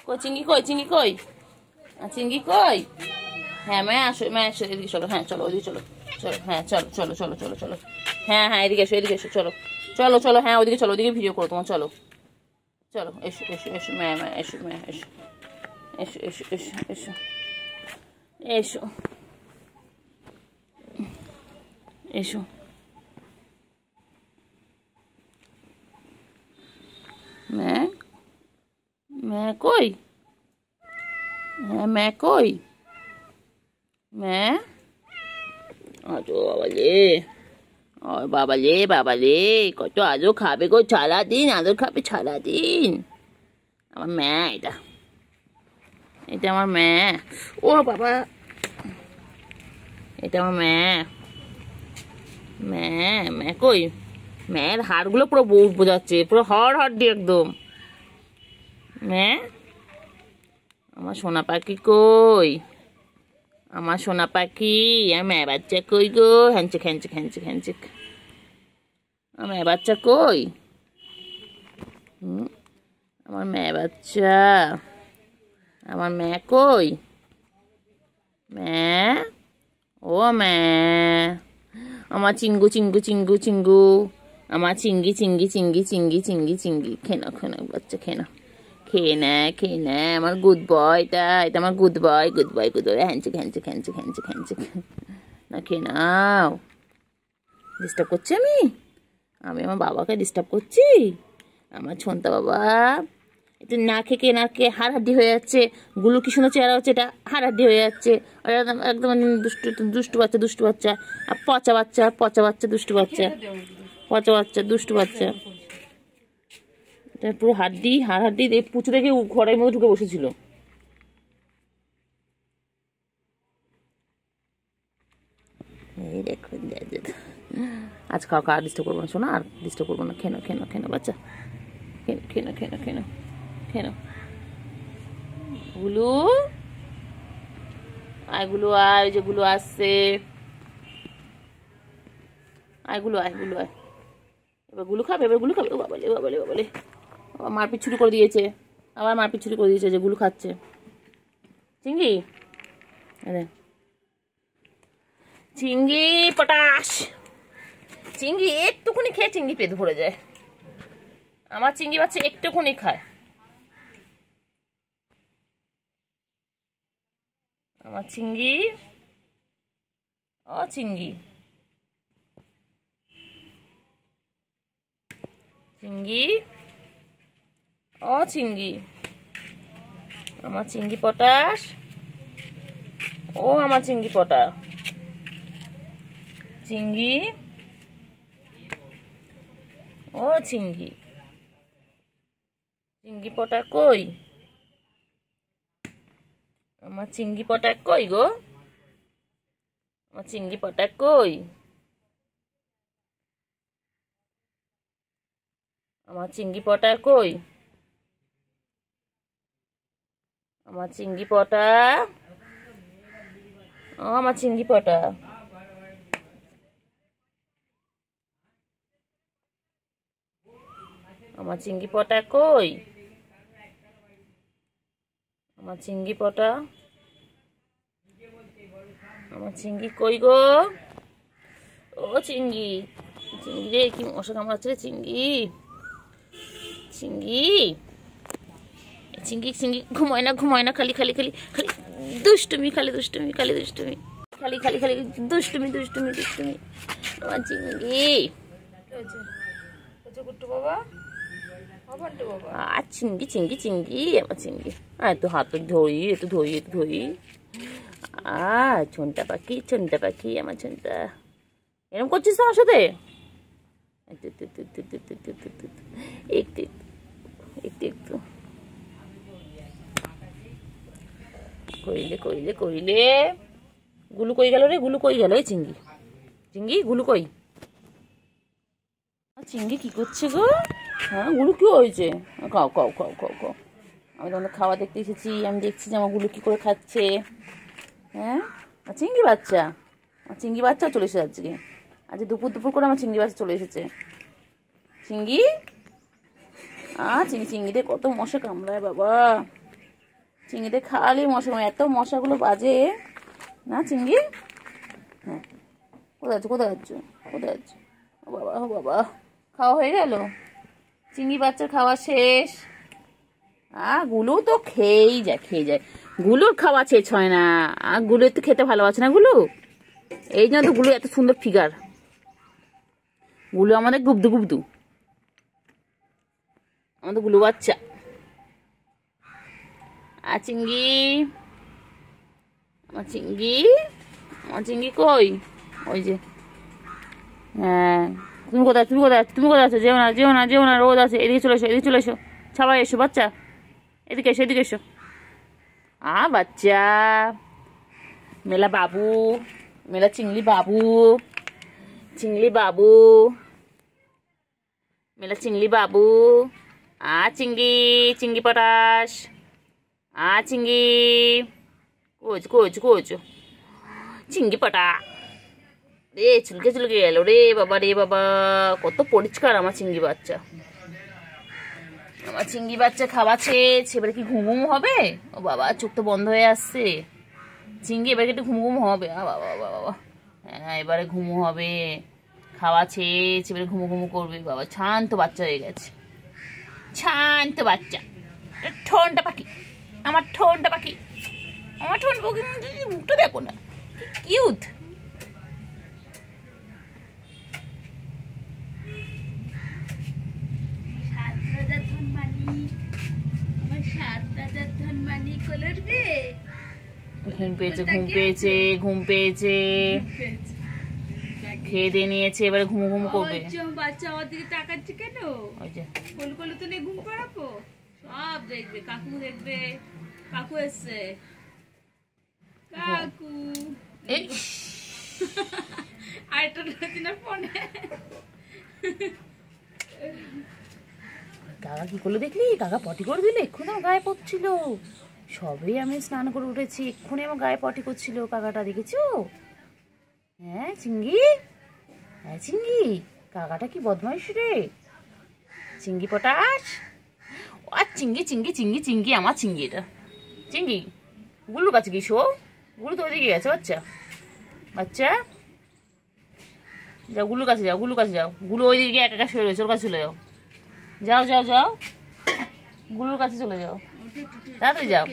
কই চিংড়ি কই, চিংড়ি কই, চিংড়ি কই? হ্যাঁ মা আসো এদিকে চলো। হ্যাঁ চলো ওইদিকে চলো, চলো হ্যাঁ চলো চলো চলো চলো চলো। হ্যাঁ এদিকে এসো চলো চলো চলো। হ্যাঁ ওইদিকে চলো, ওইদিকে ভিডিও করো তোমার। চলো চলো এসো এসো এসো মা এসো এসো এসো এসো এসো এসো এসো এসো। মা কই? হ্যাঁ মা কই? মা বাবালে কত আদর খাবে গো সারাদিন, আদর খাবে সারাদিন। আমার মা এটা, এটা আমার মা। ও বাবা, এটা আমার মা। মা কই? মায়ের হাড়গুলো পুরো বোঝাচ্ছে, পুরো হাড্ডি একদম। মা, আমার সোনা পাখি কই? আমার সোনা পাখি, আমার মা বাচ্চা কই গো? হ্যাঞ্চিক হ্যাঞ্চিক হ্যাঞ্চিক হ্যাঞ্চিক। আমার মা বাচ্চা কই? আমার মা বাচ্চা, আমার মা কই? মা, ও মা, আমার চিঙ্গু চিঙ্গু চিঙ্গু চিঙ্গু, আমার চিঙ্গি চিঙ্গি চিঙ্গি চিঙ্গি চিঙ্গি চিঙ্গি। খেনা খেনা বাচ্চা, খেনা খেয়ে না আমার গুড বয়। এটা আমার good boy good boy good boy. হ্যাঞ্চিক হ্যাঞ্চিক হ্যাঞ্চিক হ্যাঞ্চিক হ্যাঞ্চিক। না খেয়ে নাও। ডিস্টার্ব করছি আমি আমার বাবাকে ডিস্টার্ব করছি? আমার ছোনতা বাবা একটু না খেয়ে নাকে হাড় হাড্ডি হয়ে যাচ্ছে। গুলো কি সুন্দর চেহারা হচ্ছে, এটা হাড় হাড্ডি হয়ে যাচ্ছে। একদম একদম দুষ্টু দুষ্টু বাচ্চা, দুষ্টু বাচ্চা। আর পচা বাচ্চা, পচা বাচ্চা, দুষ্টু বাচ্চা, পচা বাচ্চা, দুষ্টু বাচ্চা। এটা পুরো হাড্ডি, হাড় হাড্ডি। পুচু রেখে ঘরের মধ্যে ঢুকে বসেছিল। এই দেখুন, আজ কাউকে আর ডিস্টার্ব করবো না শোনা, আর ডিস্টার্ব করবো না। খেনো খেনো খেনো বাচ্চা, খেনো খেনো খেনো খেনো খেনো। গুলু আয়, গুলু আয়, ওই যে গুলু আসছে। আয় গুলু আয়, গুলু আয়। এবার গুলু খাবে, এবার গুলু খাবে। বাবালে বাবালে বাবালে, আবার মারপিট ছুরি করে দিয়েছে, আবার মারপিট ছুরি করে দিয়েছে যে গুলু খাচ্ছে। চিংড়ি, আরে চিংড়ি পটাশ। চিংড়ি একটুকুনি খেয়ে চিংড়ি পেট ভরে যায়। আমার চিংড়ি বাচ্চা একটুকুনি খায়। আমার চিংড়ি, ও চিংড়ি, চিংড়ি, ও চিংড়ি। আমার চিংড়ি পটাশ, ও আমার চিংড়ি পটা। চিংড়ি, ও চিংড়ি, চিংড়ি পটা কই? আমার চিংড়ি পটা কই গো? আমার চিংড়ি পটা কই? আমার চিংড়ি পটা কই? আমার চিংড়ি পটা, ও আমার চিংড়ি পটা। আমার চিংড়ি পটা কই? আমার চিংড়ি পটা, আমার চিংড়ি কই গো? ও চিংড়ি, চিংড়ি রে, কি মশা কামড়াচ্ছে রে চিংড়ি। চিংড়ি, চিংড়ি চিংড়ি ঘুমায় না, খালি খালি খালি খালি দুষ্টুমি, খালি দুষ্টুমি, খালি দুষ্টুমি, খালি খালি খালি দুষ্টুমি দুষ্টুমি দুষ্টুমি। আমার চিংড়ি, আর চিংড়ি চিংড়ি চিংড়ি, আমার চিংড়ি। এত হাত ধরি, এত ধরি, এত ধরি। ছোনটা পাখি, ছোনটা পাখি, আমার ছোনটা। এরকম করছিস আমার সাথে? একটু একটু একটু একটু কইলে কইলে কইলে। গুলু কই গেল রে? গুলু কই গেল? এই চিংড়ি, চিংড়ি গুলু কই? চিংড়ি কি করছে গো? হ্যাঁ গুলু কি হয়েছে? খাও খাও খাও খাও খাও। আমি তোমাদের খাওয়া দেখতে এসেছি, আমি দেখছি যে আমার গুলু কি করে খাচ্ছে। হ্যাঁ চিংড়ি বাচ্চা, আমার চিংড়ি বাচ্চা চলে এসেছে আজকে। আজ দুপুর দুপুর করে আমার চিংড়ি বাচ্চা চলে এসেছে। চিংড়ি, চিংড়ি চিংড়িতে কত মশা কামড়ায় বাবা। চিংড়িতে খালি মশা, এত মশাগুলো বাজে না চিংড়ি। হ্যাঁ, কোথায় যাচ্ছ কোথায় যাচ্ছ কোথায় যাচ্ছ? ও বাবা ও বাবা, খাওয়া হয়ে গেল? চিংড়ি বাচ্চার খাওয়া শেষ। গুলু তো খেয়েই যায়। গুলুর খাওয়া শেষ হয় না। গুলু তো খেতে ভালোবাসে না গুলু, এই জন্য তো গুলু এত সুন্দর ফিগার। গুলু আমাদের গুবদু গুবদু, আমাদের গুলু বাচ্চা। আর চিংড়ি, আমার চিংড়ি কই? ওই যে, হ্যাঁ। তুমি কোথায় আছো? যেও না, রোদ আছে। এদিকে চলে এসো, সবাই এসো বাচ্চা, এদিকে এসো। বাচ্চা, মেলা চিংড়ি বাবু, মেলা চিংড়ি বাবু। চিংড়ি পটাশ। চিংড়ি কোচ চিংড়ি পটা রে, চুলকে গেল রে বাবা, কত পরিষ্কার আমার চিংড়ি বাচ্চা। খাওয়া শেষ, এবারে কি ঘুম হবে? ও বাবা, চোখ তো বন্ধ হয়ে আসছে। চিংড়ি এবারে একটু ঘুম হবে। বাবা, হ্যাঁ এবারে ঘুম হবে। খাওয়া শেষ, এবারে ঘুম করবে। বাবা শান্ত বাচ্চা হয়ে গেছে, শান্ত বাচ্চা। ঠোঁটটা পাখি, আমার ঠোঁট মুখটা দেখো না, কিউট। ঘুম পেয়েছে, খেয়ে দিয়ে নিয়েছে, এবারে ঘুম করবে। বাচ্চা আমার দিকে তাকাচ্ছে কেন? কোলে তো নেই, ঘুম পাড়াবো। সব দেখবে, কাকু এসছে। কাকু আরেকটা না ফোনে। কাকা কি করলো দেখলি? কাকা পটি করে দিলে, এক্ষুনি আমার গায়ে পড়ছিল। সবেই আমি স্নান করে উঠেছি, এক্ষুনি আমার গায়ে পটি করছিল কাকাটা, দেখেছো? হ্যাঁ চিংড়ি, কাকাটা কি বদমাইশ রে। চিংড়ি পটাশ। আর চিংড়ি, আমার চিংড়ি। এটা চিংড়ি। গুলুর কাছে কি শো? গুলু তো ওইদিকে গেছে বাচ্চা। যাও গুলুর কাছে যাও। গুলু ওইদিকে একা শুয়ে রয়েছে, ওর কাছে চলে যাও। গুলুর কাছে চলে যাও, তাড়াতাড়ি যাও।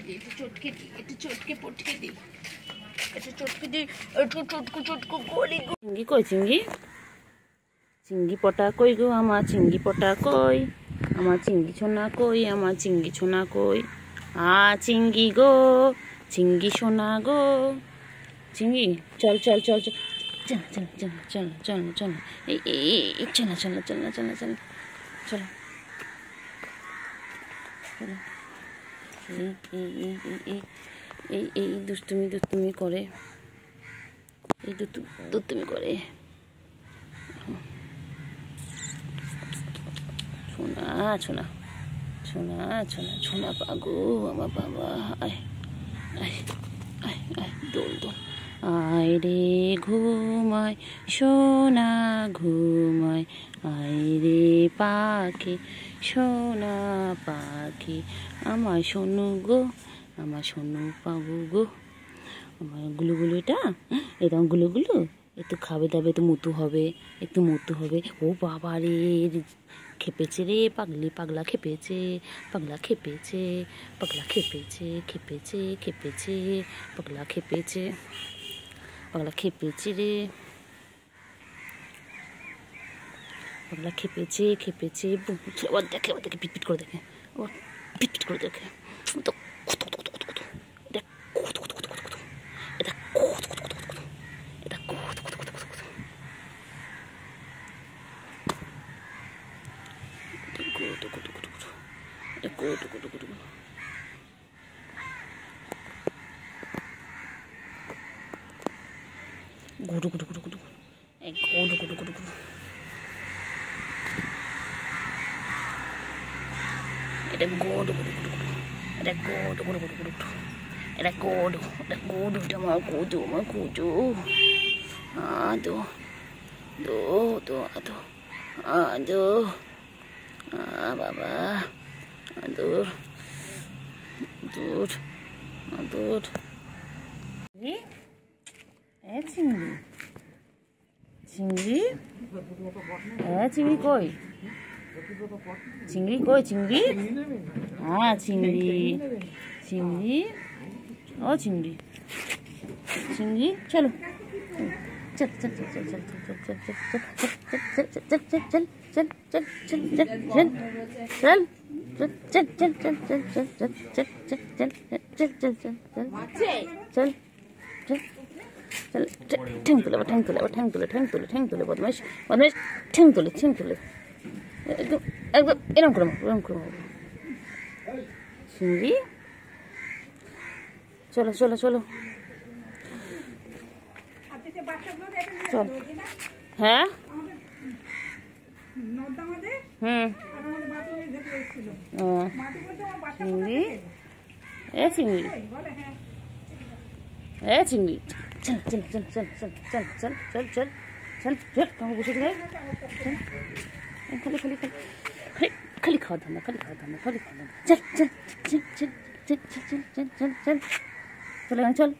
চিংড়ি কই? চিংড়ি পটা কই গো? আমার চিংড়ি পটা কই? আমার চিংড়ি সোনা কই? চিংড়ি গো, চিংড়ি সোনা গো। চিংড়ি চল। চল এই চল। এই দুষ্টুমি করে, দুষ্টুমি করে। সোনা পাগো আমার বাবা। আয় দোল। আয় রে ঘুমায় সোনা ঘুমায়, আয় রে পাখি সোনা পাখি, আমার সোনু গো, আমার সোনু পাগু গো। আমার গুলুগুলো, এটা গুলুগুলো একটু খাবে দাবে, একটু মুতু হবে। ও বাবা রে, খেপেছে রে, পাগলা খেপেছে পাগলা খেপেছে পাগলা খেপেছে রে, পাগলা খেপেছে। দেখে পিটপিট করে দেখে, তো গুটু। এটা গোড, এটা আমার কুজু। আদো বাবা, দূর। আদর। এ চিংড়ি, চিংড়ি, হ্যাঁ চিংড়ি কই, চিংড়ি কই, চিংড়ি, হ্যাঁ চিংড়ি, চিংড়ি, ও চিংড়ি, চিংড়ি চলো, চল চল চল চল চল চল চল চল চল চল চল চল চল চল চল चल चल चल चल चल चल चल चल चल चल चल चल चल चल चल ठेंग तुले ठेंग तुले ठेंग तुले ठेंग तुले ठेंग तुले बदमाश बदमाश ठेंग तुले एकदम एकदम एरम करो चिंगी चलो चलो चलो चल हाँ चिंगी ए चिंगी ए चिंगी चल चल चल चल चल चल चल चल चल चल चल कहाँ घुसे गए खाली खाली खाली खाली खाओ धंधा खाली खाओ धंधा खाली खाओ धंधा चल चल चल चल चल चल चल चल चल चल चल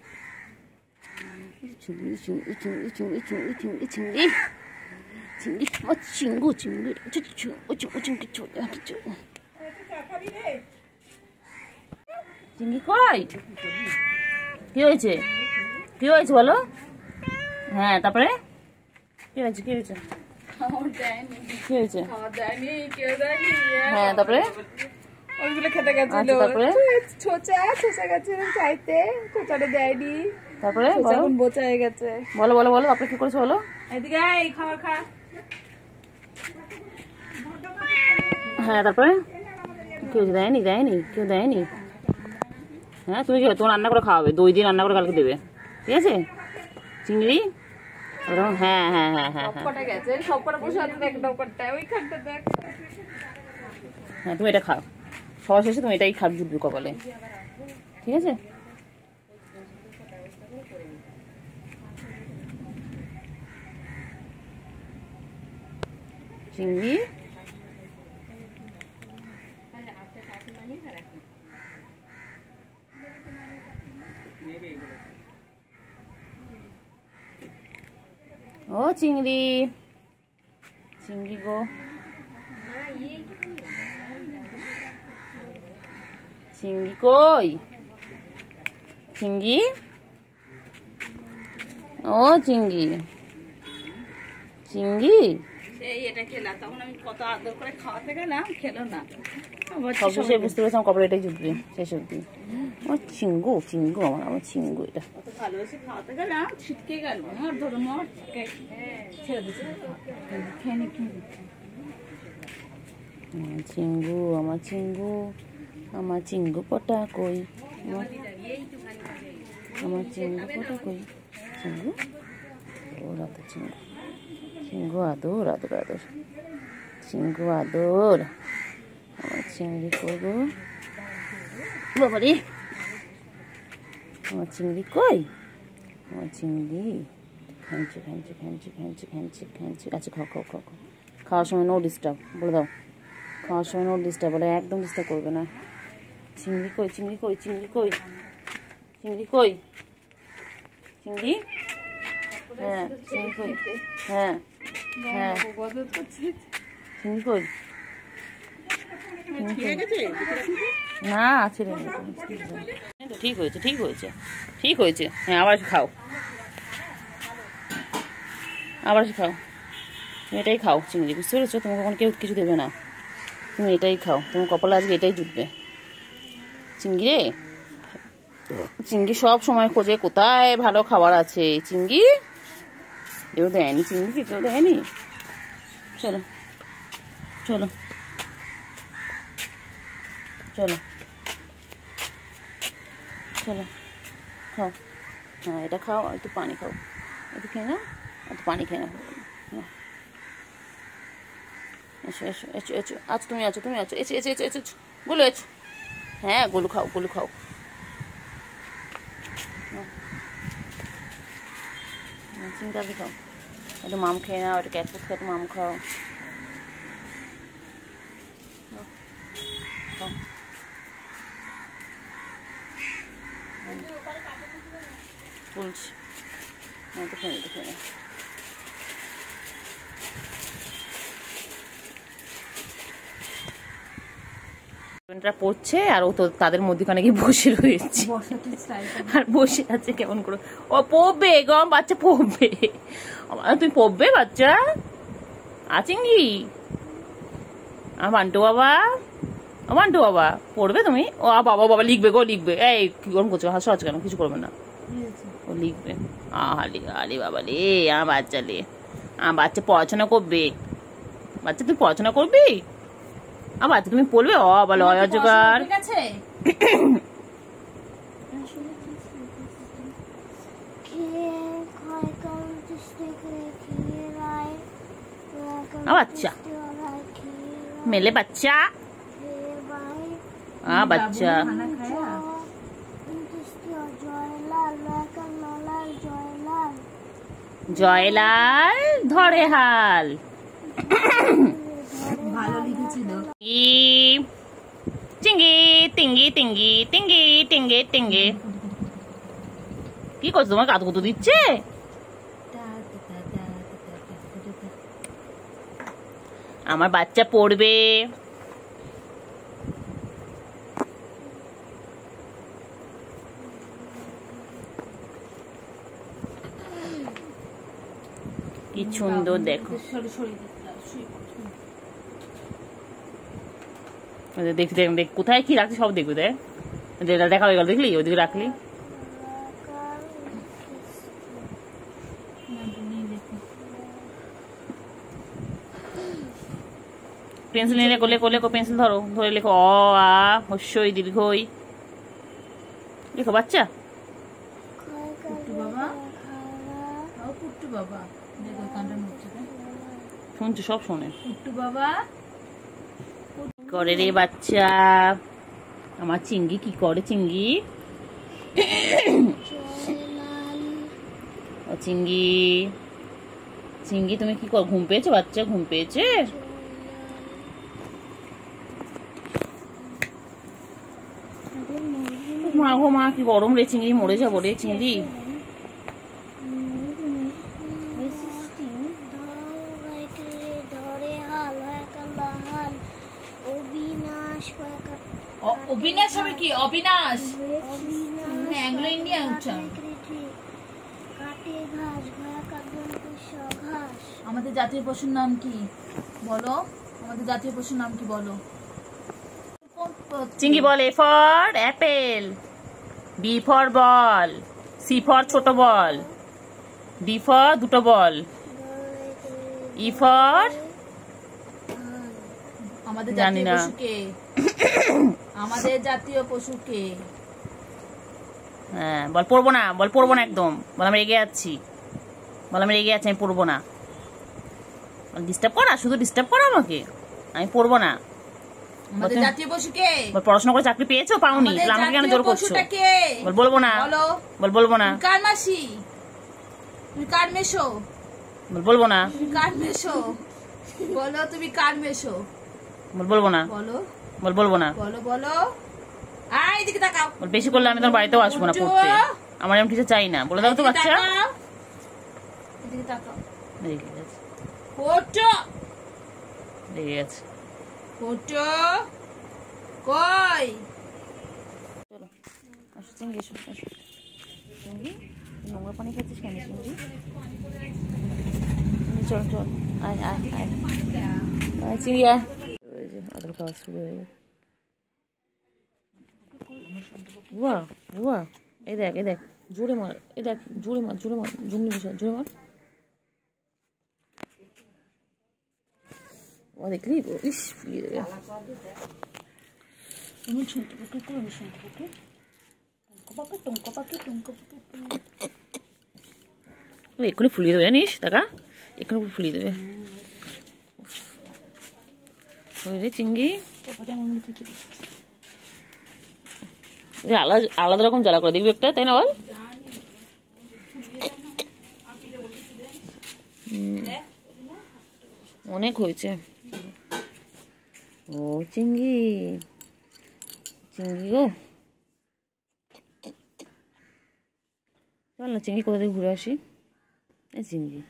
चिंगी चिंगी चिंगी चिंगी चिंगी चिंगी चिंगी चिंगी चिंगू चिंगी चिंगी চিংড়ি কই কি হয়েছে কি হয়েছে বলো হ্যাঁ তারপরে কি হয়েছে কি হয়েছে কি হয়েছে হ্যাঁ তারপরে ওইগুলো খেতে গেছিল তারপরে ছোচা ছোচা গেছে চাইতে ছোচাটা দেয়নি তারপরে এখন বোচা হয়ে গেছে বলো বলো বলো তারপরে কি করেছো বলো এদিকে এই খাবার খা হ্যাঁ তারপরে কেউ দেয়নি দেয়নি কেউ দেয়নি হ্যাঁ তুমি কি তোমার রান্না করে খাওয়াবে দই দিয়ে রান্না করে কালকে দেবে ঠিক আছে চিংড়ি হ্যাঁ হ্যাঁ হ্যাঁ হ্যাঁ সবকটা গেছে সবকটা বসে আছে দেখ ডকরটা ওইখানটা দেখ হ্যাঁ তুমি এটা খাও সবার শেষে তুমি এটাই খাবে জুটবে কপালে ঠিক আছে চিংড়ি ও চিংড়ি চিংড়ি গো চিংড়ি কই চিংড়ি ও চিংড়ি চিংড়ি সেই এটা খেলা তখন আমি কত আদর করে খাওয়াতে গেলাম খেলো না সব শেষে বুঝতে পেরেছিলাম কপালে এটাই জুটবে শেষ অব্দি আমার চিঙ্গু চিঙ্গু আমার চিঙ্গু এটা কত ভালোবেসে খাওয়াতে গেলাম ছিটকে গেল আমার ধরো মর ছেড়ে দিচ্ছে খেয়ে নি চিঙ্গু আমার চিঙ্গু আমার চিঙ্গু পটা কই আমার চিঙ্গু পটা কই চিঙ্গু ওরা তো চিঙ্গু চিঙ্গু আদর আদর আদর চিঙ্গু আদর আমার চিংড়ি করবো বাবারে আমার চিংড়ি কই আমার চিংড়ি খাঞ্চি খাঞ্চি খাঞ্চি খাঞ্চি খাঞ্চি খাঞ্চি আচ্ছা খাও খাও খাও খাও খাওয়ার সময় নো ডিস্টার্ব বলে দাও খাওয়ার সময় নো ডিস্টার্ব বলে একদম ডিস্টার্ব করবে না চিংড়ি কই চিংড়ি কই চিংড়ি কই চিংড়ি কই চিংড়ি হ্যাঁ চিংড়ি কই হ্যাঁ হ্যাঁ চিংড়ি কই না ছেড়ে ঠিক হয়েছে ঠিক হয়েছে ঠিক হয়েছে হ্যাঁ আবার খাও আবার খাও তুমি এটাই খাও চিংড়ি বুঝতে পেরেছো তোমাকে কখন কেউ কিছু দেবে না তুমি এটাই খাও তোমার কপালে আজকে এটাই জুটবে চিংড়ি রে চিংড়ি সব সময় খোঁজে কোথায় ভালো খাবার আছে চিংড়ি কেউ দেয়নি চিংড়ি কেউ দেয়নি চলো চলো চলো চলো খাও হ্যাঁ এটা খাও একটু পানি খাও একটু খেয়ে নাও একটু পানি খেয়ে নাও এসো এসো এসো এসো আচ্ছা তুমি আছো এসো এসো এসো এসো গোলু এসো হ্যাঁ গোলু খাও গোলু খাও চিন্তা খাও একটু মাম খেয়ে নাও একটু ক্যাট ফুড খেয়ে একটু মাম খাও বলছি পড়ছে আর ও তো তাদের মধ্যখানে গিয়ে বসে রয়েছে আর বসে আছে কেমন করে। ও পড়বে গম, বাচ্চা পড়বে। তুমি পড়বে বাচ্চা আচিঙ্গি? বান্টু বাবা, বান্টু বাবা পড়বে তুমি? ও বাবা বাবা লিখবে গো, লিখবে। এই কি গরম করছো, হাসো আজ কেন? কিছু করবে না, ও লিখবে। আলি বাবা লে, বাচ্চা লে, বাচ্চা পড়াশোনা করবে। বাচ্চা তুই পড়াশোনা করবি? বাচ্চা তুমি পড়বে? বলো অজগার। বাচ্চা মেলে বাচ্চা, বাচ্চা জয়লাল ধরে হাল। চিঙ্গি টিঙ্গি টিঙ্গি টিঙ্গি টিঙ্গে টিঙ্গে। কি করছো? তোমার কাতুকুতু দিচ্ছে? আমার বাচ্চা পড়বে। কি সুন্দর দেখো। দেখ কোথায় কি রাখছি সব দেখবি। দেখা হয়ে গেল, দেখলি ওইদিকে রাখলি। পেন্সিল নিয়ে লেখো, লেখো লেখো, পেন্সিল ধরো, ধরে লেখো অ আ হস্যই দীর্ঘই। লেখো বাচ্চা। শুনছো, সব শোনে। করে রে বাচ্চা। আমার চিঙ্গি কি করে? চিঙ্গি চিঙ্গি চিঙ্গি তুমি কি করো? ঘুম পেয়েছে বাচ্চা? ঘুম পেয়েছে? মা গো মা, কি গরম রে চিংড়ি, মরে যাবো রে চিংড়ি। অবিনাশ হবে কি? অবিনাশ অ্যাংলো ইন্ডিয়ান উচ্চারণ। আমাদের জাতীয় পশুর নাম কি বলো? আমাদের জাতীয় পশুর নাম কি বলো? চিঙ্গি বল A for apple, B for ball, C for ছোট বল, ডি ফর দুটো বল, ই ফর আমাদের জাতীয় পশু কে? আমাদের জাতীয় পশু কে? হ্যাঁ বল। পড়বো না, বল পড়বো না একদম। বল আমি রেগে যাচ্ছি, বল আমি রেগে যাচ্ছি, আমি পড়বো না। ডিস্টার্ব করা, শুধু ডিস্টার্ব করা আমাকে, আমি পড়বো না। আমাদের জাতীয় পশু কে? বল পড়াশোনা করে চাকরি পেয়েছো? পাওনি? আমাকে কেন জোর করছো? বল বলবো না, বল বলবো না। কার মাসি? তুমি কার মেশো? বল বলবো না। কার মেশো? বলো তুমি কার মেশো? বল বলবো না। বলো, বল বলবো না। বলো বলো। আয় এদিকে তাকাও। বল বেশি করলে আমি তোমার বাড়িতেও আসবো না পড়তে। আমার এমন টিচার চাই না, বলে দাও তো বাচ্চা। এদিকে তাকাও। রেগে গেছে, ফটো রেগে গেছে। ফটো কই? চলো আসো চিংড়ি, এসো এসো। চিংড়ি নোংরা পানি খাচ্ছিস কেন চিংড়ি? চল চল, আয় আয় আয় আয় চিংড়ি আয়। আদর খাওয়া শুরু হয়ে গেছে। বুয়া বুয়া, এই দেখ এই দেখ, জোরে মার, এই দেখ জোরে মার, জোরে মার, জুমনি বসে জোরে মার। ও দেখলি তো, ইস ফুলিয়ে দেবে। তুমি শুনতে পাকে করে, আমি শুনতে পাকে টঙ্কা পাকে টঙ্কা পাকে এক্ষুনি ফুলিয়ে দেবে, জানিস? টাকা এক্ষুনি ফুলিয়ে দেবে। রে চিংড়ি আলাদা আলাদা রকম জ্বালা করে দেখবি একটা, তাই না বল? অনেক হয়েছে। ও চিংড়ি, চিংড়ি গো চল না চিংড়ি, কোথা থেকে ঘুরে আসি। এই চিংড়ি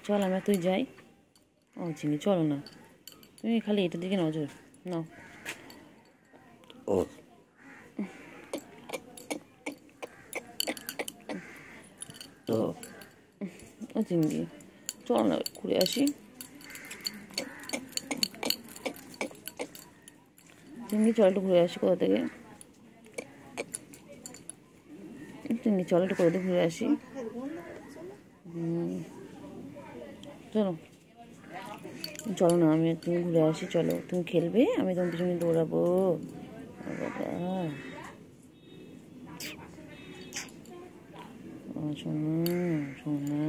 চল, আমরা তুই যাই। ও চিংড়ি চলো না, তুমি খালি এটার দিকে নজর নাও। ও তো ও চিংড়ি চল না ঘুরে আসি। চিংড়ি চল একটু ঘুরে আসি কোথা থেকে। চিংড়ি চল একটু কোথা থেকে ঘুরে আসি। চলো চলো না, আমি তুমি ঘুরে আসি, চলো তুমি খেলবে, আমি তোমার পিছনে দৌড়াবো। বাবা সোনা সোনা,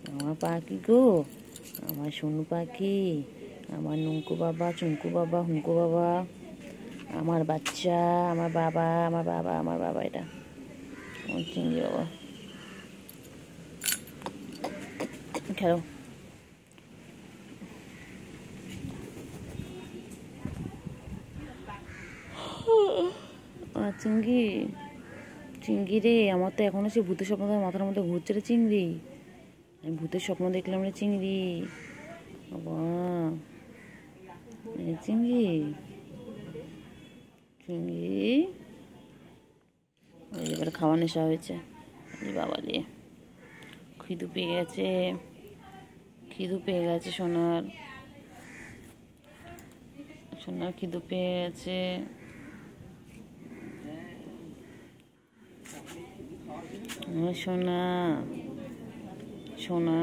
আমার পাখি গো, আমার সোনু পাখি, আমার নুঙ্কু বাবা, চুঙ্কু বাবা, হুঙ্কু বাবা, আমার বাচ্চা, আমার বাবা, আমার বাবা, আমার বাবা, এটা আমার চিংড়ি বাবা। খেলো। চিংড়ি চিংড়ি রে, আমার তো এখনো সে ভূতের স্বপ্ন মাথার মধ্যে ঘুরছে রে চিংড়ি। আমি ভূতের স্বপ্ন দেখলাম রে চিংড়ি বাবা। চিংড়ি চিংড়ি এবার খাওয়া নেশা হয়েছে বাবা রে, খিদু পেয়ে গেছে, খিদু পেয়ে গেছে সোনার, সোনার খিদু পেয়ে গেছে। সোনা সোনা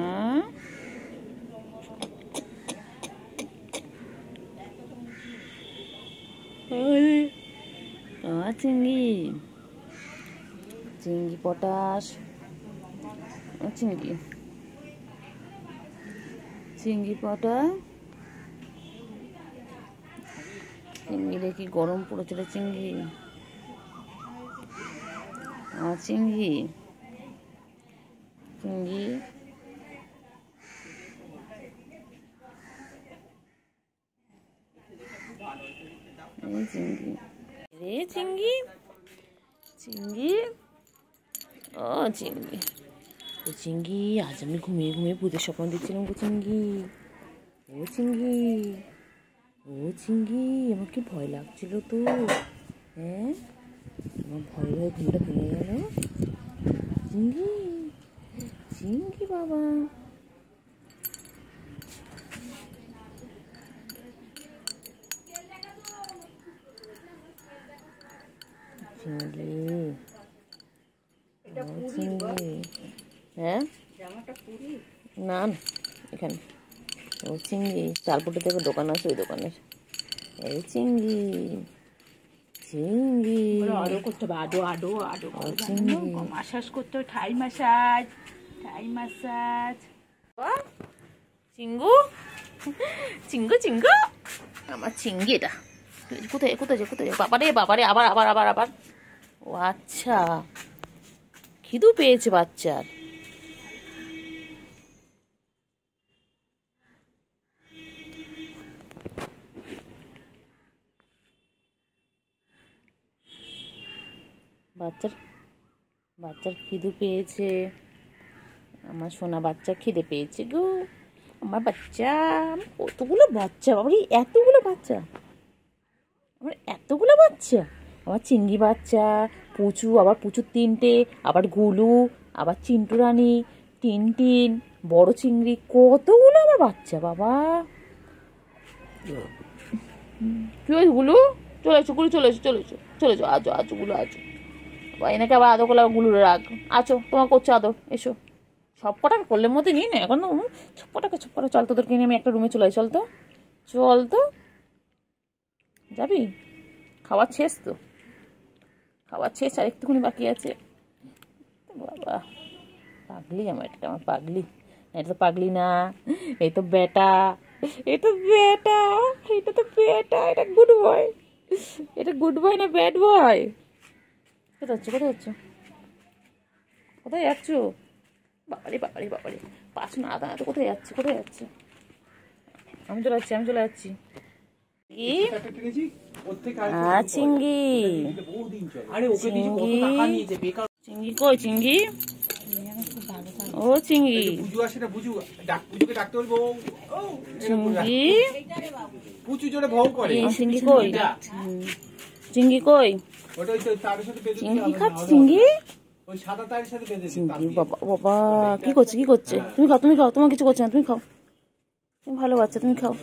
চিংড়ি চিংড়ি পটাশ, চিংড়ি চিংড়ি পটাশ, চিংড়ি দেখি গরম পড়েছিল চিংড়ি, চিংড়ি চিংড়ি চিংড়ি রে চিংড়ি চিংড়ি ও চিংড়ি ও চিংড়ি, আজ আমি ঘুমিয়ে ঘুমিয়ে ভূতের স্বপ্ন দেখছিলাম গো চিংড়ি। ও চিংড়ি ও চিংড়ি, আমার কি ভয় লাগছিল তো। হ্যাঁ আমার ভয় ভয় ঘুমটা ভেঙে গেল। চিংড়ি চিংড়ি বাবা, চিংড়ি চিংড়ি। হ্যাঁ না এখানে ও চিংড়ি, তারপরে থেকে দোকান আছে, ওই দোকানের এই চিংড়ি চিংড়ি আরো করতে হবে, আডো আডো আডো চিংড়ি মাসাজ করতে হবে, ঠাই মাসাজ, ঠাই মাসাজ। চিঙ্গু চিঙ্গু চিঙ্গু, আমার চিংড়ি এটা কোথায় কোথায় কোথায়, বাবারে বাবারে, আবার আবার আবার আবার। ও আচ্ছা, খিদু পেয়েছে বাচ্চার। বাচ্চার বাচ্চার খিদু পেয়েছে, আমার সোনা বাচ্চা খিদে পেয়েছে গো। আমার বাচ্চা, কতগুলো বাচ্চা বাবারে, এতগুলো বাচ্চা, আমার এতগুলো বাচ্চা, আমার চিংড়ি বাচ্চা, পুচু, আবার পুচুর 3টে, আবার গুলু, আবার চিন্টু রানী, টিনটিন, বড় চিংড়ি, কতগুলো আমার বাচ্চা বাবা। কি হয়েছে গুলু, চলে এসো গুলু, চলে এসো চলে এসো চলে এসো, আজো আজো গুলু আজো, এনেকে আবার আদর করলে গুলু রাখ, আছো তোমার করছে আদর, এসো। সব কটাকে করলে মধ্যে নিয়ে না এখন, ছপটাকে ছপটা, চল তোদেরকে নিয়ে আমি একটা রুমে চলে, চল তো চল তো, যাবি? খাবার শেষ তো, খাবার শেষ, আর একটুখানি বাকি আছে। বাবা পাগলি আমার, এটা আমার পাগলি, এটা তো পাগলি না, এই তো বেটা, এটা বেটা, এটা তো বেটা, এটা গুড বয়, এটা গুড বয় না ব্যাড বয়? কোথায় যাচ্ছ, কোথায় যাচ্ছ, কোথায় যাচ্ছ? বাবারে বাবারে বাবারে, পাঁচ না আদা, তো কোথায় যাচ্ছে, কোথায় যাচ্ছে? আমি চলে যাচ্ছি, আমি চলে যাচ্ছি। চিংড়ি চিংড়ি চিংড়ি কই চিংড়ি? ও চিংড়ি, বুঝু আসে না, বুঝু বুঝুকে ডাকতে বলবো। চিংড়ি বুঝু জোরে ভৌ করে। চিংড়ি কই? চিংড়ি কই? ওটা ওই তারের সাথে বেঁধে চিংড়ি কি খাচ্ছে চিংড়ি? ওই সাদা তারের সাথে বেঁধে চিংড়ি বাবা বাবা কি করছে কি করছে? তুমি খাও তুমি খাও, তোমার কিছু করছে না, তুমি খাও, তুমি ভালো বাচ্চা, তুমি খাও।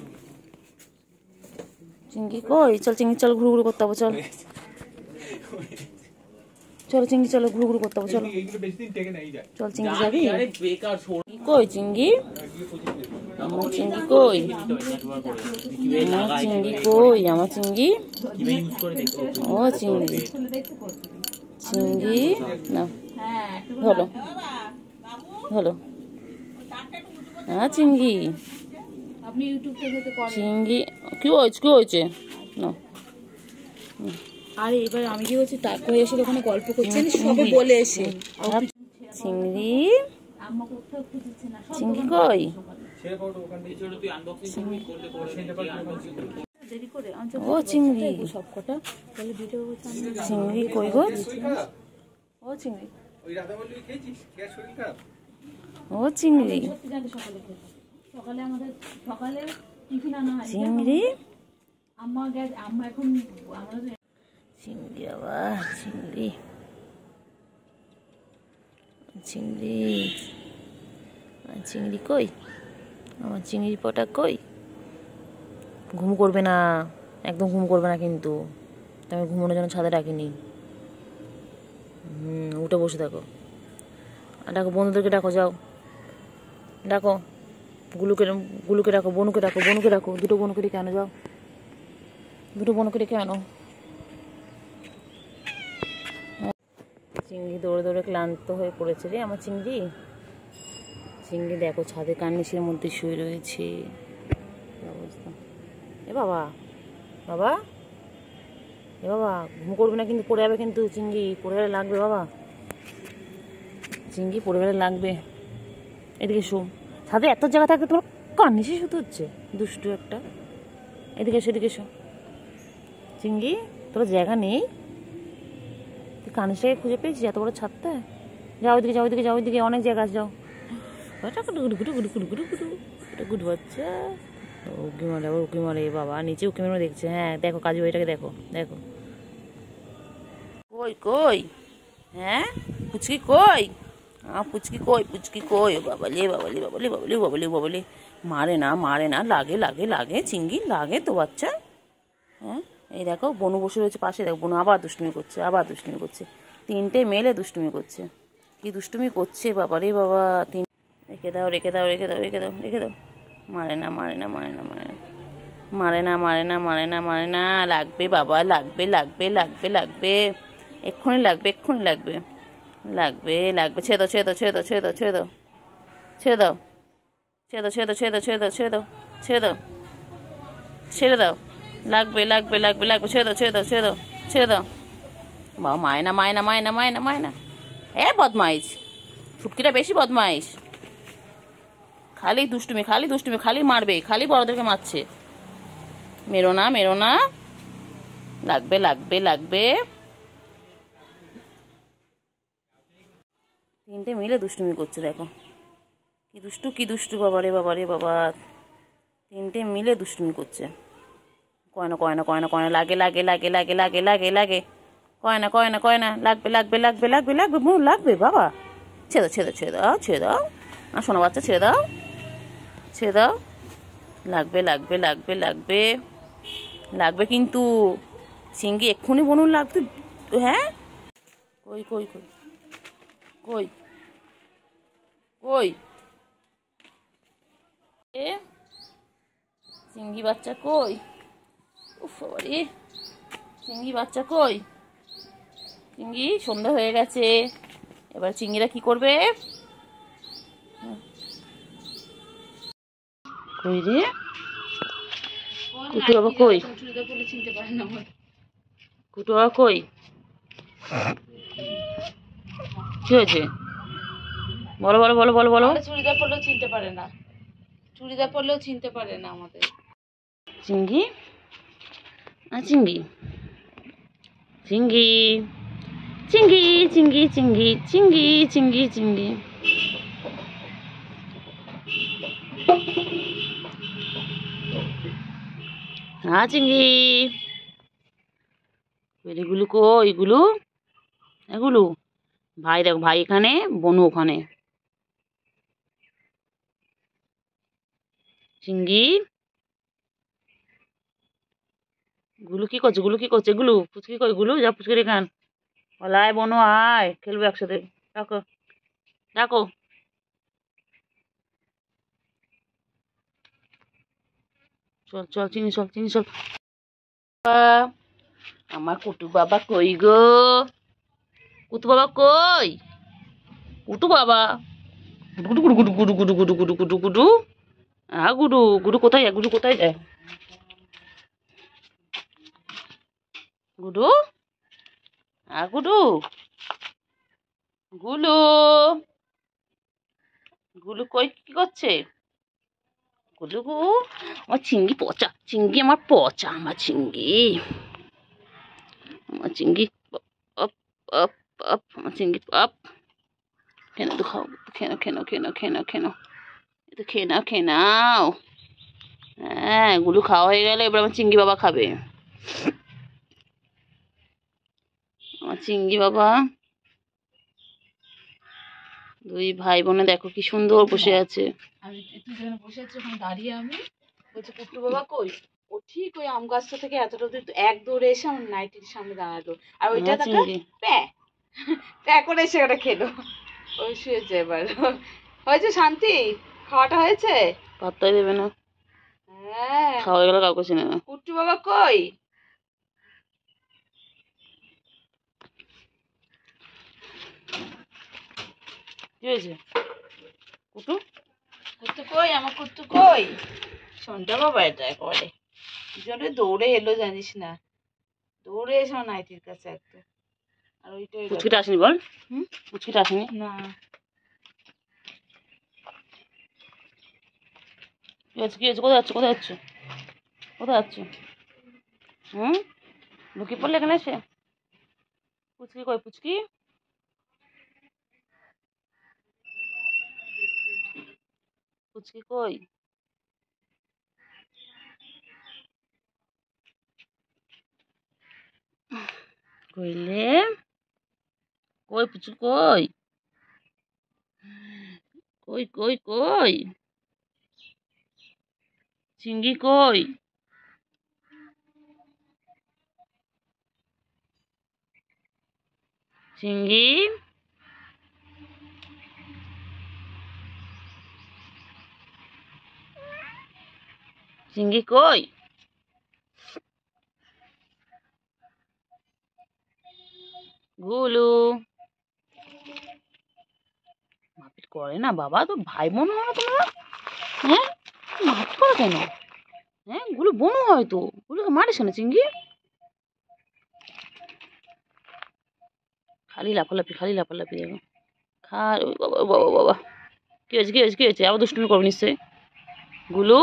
চিংড়ি কই? চল চিংড়ি চল, ঘুরু ঘুরু করতে হবে, চল চলো চিংড়ি চলো, ঘুরু ঘুরু করতে হবে, চলো এইগুলো বেশি দিন টেকে নাই যায়। চল চিংড়ি যাবি? কই চিংড়ি? আমার চিংড়ি কই? আমার চিংড়ি কই? আমার চিংড়ি, ও চিংড়ি, চিংড়ি না হলো হলো, হ্যাঁ চিংড়ি, আপনি ইউটিউব থেকে চিংড়ি কি হয়েছে কি হয়েছে না? আরে এবার আমি কি বলছি, টাকা হয়ে এসে ওখানে গল্প করছেন সবে বলে এসে চিংড়ি, আম্মা কোথাও খুঁজছে না, চিংড়ি কই? দেরি করে আমি ও চিংড়ি, সব কটা তাহলে ভিডিও চিংড়ি কই গো? ও চিংড়ি, ওই রাধা বললি খেয়েছিস? খেয়ে শরীর খারাপ? ও চিংড়ি, সত্যি জানি সকালে খেতে, সকালে আমাদের সকালে টিফিন আনা হয় চিংড়ি, আম্মা গেছে, আম্মা এখন আমাদের চিংড়ি আবার চিংড়ি, চিংড়ি, চিংড়ি কই? আমার চিংড়ি পটা কই? ঘুম করবে না, একদম ঘুম করবে না কিন্তু, আমি ঘুমানোর জন্য ছাদে ডাকিনি। উঠে বসে থাকো, আর ডাকো বন্ধুদেরকে, ডাকো যাও, ডাকো গুলুকে, গুলুকে ডাকো, বনুকে ডাকো, বনুকে ডাকো, দুটো বনুকে ডেকে আনো, যাও দুটো বনুকে ডেকে আনো। চিংড়ি দৌড়ে দৌড়ে ক্লান্ত হয়ে পড়েছে রে আমার চিংড়ি। চিংড়ি দেখো ছাদে কার্নিশের মধ্যে শুয়ে রয়েছে, অবস্থা। এ বাবা বাবা, এ বাবা ঘুম করবে না কিন্তু, পড়ে যাবে কিন্তু চিংড়ি, পড়ে গেলে লাগবে বাবা, চিংড়ি পড়ে গেলে লাগবে। এদিকে শো, ছাদে এত জায়গা থাকতে তোমার কার্নিশে শুতে হচ্ছে, দুষ্টু একটা। এদিকে এসো, এদিকে এসো চিংড়ি, তোর জায়গা নেই, তুই কার্নিশটাকে খুঁজে পেয়েছিস এত বড় ছাদটা? যাও ওইদিকে, যাও ওইদিকে, যাও ওইদিকে, অনেক জায়গা আছে, যাও। গুড বাচ্চা, উকি মারে, আবার উকি মারে বাবা, নিচে উকি মারে দেখছে। হ্যাঁ দেখো কাজু ভাইটাকে দেখো, দেখো কই কই, হ্যাঁ পুচকি কই? পুচকি কই, পুচকি কই? বাবালি বাবালি বাবালি বাবালি বাবালি বাবালি, মারে না মারে না, লাগে লাগে লাগে চিংড়ি, লাগে তো বাচ্চা। হ্যাঁ এই দেখো বনু বসে রয়েছে পাশে, দেখো বনু আবার দুষ্টুমি করছে, আবার দুষ্টুমি করছে, তিনটে মেলে দুষ্টুমি করছে, কি দুষ্টুমি করছে বাবা রে বাবা। রেখে দাও রেখে দাও রেখে দাও রেখে দাও রেখে দাও, মারে না মারে না মারে না মারে না মারে না মারে না মারে না মারে না, লাগবে বাবা, লাগবে লাগবে লাগবে লাগবে, এক্ষুনি লাগবে এক্ষুনি লাগবে, লাগবে লাগবে, ছেড়ে দাও ছেড়ে দাও ছেড়ে দাও ছেড়ে দাও ছেড়ে দাও ছেড়ে দাও ছেড়ে দাও ছেড়ে দাও ছেড়ে দাও ছেড়ে দাও ছেড়ে দাও ছেড়ে দাও ছেড়ে দাও, লাগবে লাগবে লাগবে লাগবে, ছেড়ে দাও ছেড়ে দাও ছেড়ে দাও ছেড়ে দাও। বাবা মায়না মায়না মায়না মায়না মায়না, এ বদমাইশ, ছুটকিটা বেশি বদমাইশ, খালি দুষ্টুমি খালি দুষ্টুমি, খালি মারবে, খালি বড়দেরকে মারছে, মেরো না মেরো না, লাগবে লাগবে লাগবে, তিনটে মিলে দুষ্টুমি করছে, দেখো কি দুষ্টু বাবা রে বাবা রে বাবা, তিনটে মিলে দুষ্টুমি করছে। কয়না কয়না কয়না কয়না, লাগে লাগে লাগে লাগে লাগে লাগে লাগে, কয়না কয়না কয়না, লাগবে লাগবে লাগবে লাগবে লাগবে, লাগবে বাবা, ছেড়ে দাও ছেড়ে দাও ছেড়ে দাও ছেড়ে দাও, আর শোনো বাচ্চা ছেড়ে দাও ছেড়ে দাও, লাগবে লাগবে লাগবে লাগবে লাগবে কিন্তু চিংড়ি, এক্ষুনি বনুন লাগবে। হ্যাঁ কই কই কই কই কই, এ চিংড়ি বাচ্চা কই? উফ বাবারে, চিংড়ি বাচ্চা কই? চিংড়ি সন্ধ্যা হয়ে গেছে, এবার চিংড়িরা কি করবে? কই রে কুটু বাবা কই? কুটু বাবা কই? কি হয়েছে বলো বলো বলো বলো বলো। চুড়িদার পরলেও চিনতে পারে না, চুড়িদার পরলেও চিনতে পারে না আমাদের চিংড়ি, চিংড়ি চিংড়ি চিঙ্গি চিঙ্গি চিঙ্গি চিঙ্গি চিঙ্গি চিঙ্গি। হ্যাঁ চিঙ্গি, এগুলো কই? এগুলো এগুলো ভাই দেখ, ভাই এখানে, বনু ওখানে। চিঙ্গি গুলু কি করছে? গুলু কি করছে? গুলু পুচকি কই? গুলু যা পুচকি এখান বলায়, বনু আয় খেলবো একসাথে। ডাকো ডাকো। চল চল চিনি, চল চিনি, চল। আমার কুটু বাবা কই গো? কুটু বাবা কই? কুটু বাবা গুডু গুডু গুডু গুডু গুডু গুডু গুডু গুডু গুডু। গুডু গুডু কোথায় যায়? গুডু কোথায় যায়? গুডু গুডু গুলু গুলু কই? কি করছে গুলু গু? আমার চিংড়ি পচা, চিংড়ি আমার পচা, আমার চিংড়ি, আমার চিংড়ি আপ আপ আপ, আমার চিংড়ি আপ। কেন তো খাও? কেন কেন কেন কেন কেন? এটা খেয়ে নাও, খেয়ে নাও। হ্যাঁ, গুলু খাওয়া হয়ে গেলে এবার আমার চিংড়ি বাবা খাবে। আমার চিংড়ি বাবা, দুই ভাই বোনে দেখো কি সুন্দর বসে আছে। আমি তুই যেখানে বসে আছিস ওখানে দাঁড়িয়ে আমি বলছি কুট্টু বাবা কই? ও ঠিক ওই আম গাছটা থেকে এতটা দূর এক দৌড়ে এসে আমার নাইটির সামনে দাঁড়ালো, আর ওইটা হ্যাঁ, দেখা চিংড়ি। প্যাঁ প্যাঁ করে এসে ওটা খেলো। ওই শুয়েছে এবার। হয়েছে শান্তি? খাওয়াটা হয়েছে? পাত্তাই দেবে না, হ্যাঁ। খাওয়া হয়ে গেলে কাউকে চিনে না। কুট্টু বাবা কই? কি হয়েছে কুটু? কুট্টু কই? আমার কুট্টু কই? সন্ধ্যা বাবা এটা একেবারে জোরে দৌড়ে এলো জানিস না, দৌড়ে এসে আমার নাইটির কাছে একদম। আর ওইটাই পুচকিটা আসেনি বল? হুম? পুচকিটা আসেনি? না কি হয়েছে? কি হয়েছে? কোথায় যাচ্ছ? কোথায় যাচ্ছ? কোথায় যাচ্ছ? হুম, লুকিয়ে পড়লে এখানে এসে? পুচকি কই? পুচকি পুচকি কই? কইলে কই? পুচকি কই? কই কই কই? চিংড়ি কই? চিংড়ি চিংড়ি কই? গুলু মারপিট করে না বাবা, তো ভাই বোন হয় না তোমরা? হ্যাঁ, মারপিট করে কেন? হ্যাঁ, গুলো বোনও হয় তো, গুলোকে মারিস না চিংড়ি। খালি লাফালাফি, খালি লাফালাফি দেখো। ওই বাবা বাবা বাবা, কি হয়েছে? কি হয়েছে? কি হয়েছে? আবার দুষ্টুমি করবো নিশ্চয়ই। গুলু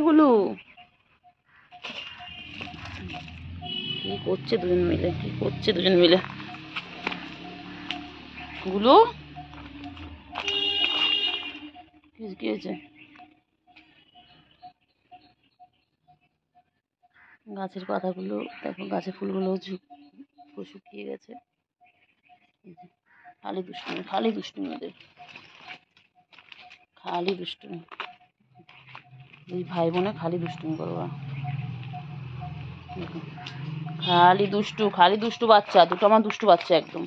গুলু কি করছে দুজন মিলে? কি করছে দুজন মিলে? গুলু কি হয়েছে? কি হয়েছে? গাছের পাতাগুলো দেখো, গাছের ফুলগুলো শুকিয়ে গেছে। খালি দুষ্টুমি, খালি দুষ্টুমি ওদের, খালি দুষ্টুমি। দুই ভাই বোনে খালি দুষ্টুমি করবা। দেখো, খালি দুষ্টু, খালি দুষ্টু বাচ্চা দুটো, আমার দুষ্টু বাচ্চা একদম,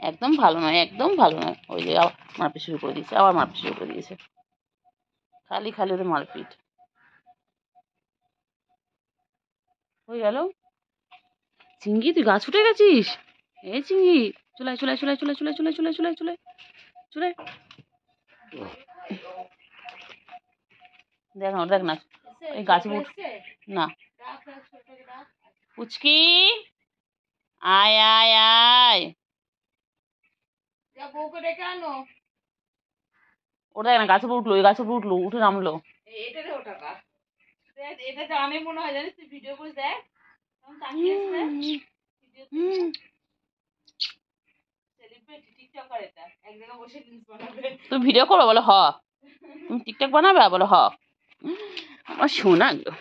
একদম ভালো নয়, একদম ভালো নয়। ওই যে আবার মারপিট শুরু করে দিয়েছে, আবার মারপিট শুরু করে দিয়েছে। খালি খালি ওদের মারপিট হয়ে গেল। চিঙ্গি তুই গাছ উঠে গেছিস? এই চিঙ্গি চলে চলে চলে চলে চলে চলে চলে চলে চলে চলে। দেখ না, দেখ না, এই গাছে উঠ না। পুচকি আয় আয় আয়, বউকে ডেকে আনো। ওটা না, গাছে উঠলো, এই গাছে উঠলো, উঠে নামলো। এটা রে ওটা কা, এটা জানে মনে হয়, জানিস তুই ভিডিও করে দেখ, তাকিয়ে আছে ভিডিও এক জায়গায় বসে রিলস বানাবে। তুমি ভিডিও করো বলো হ, তুমি টিকটক বানাবে বলো হ। আমার শোনা গো,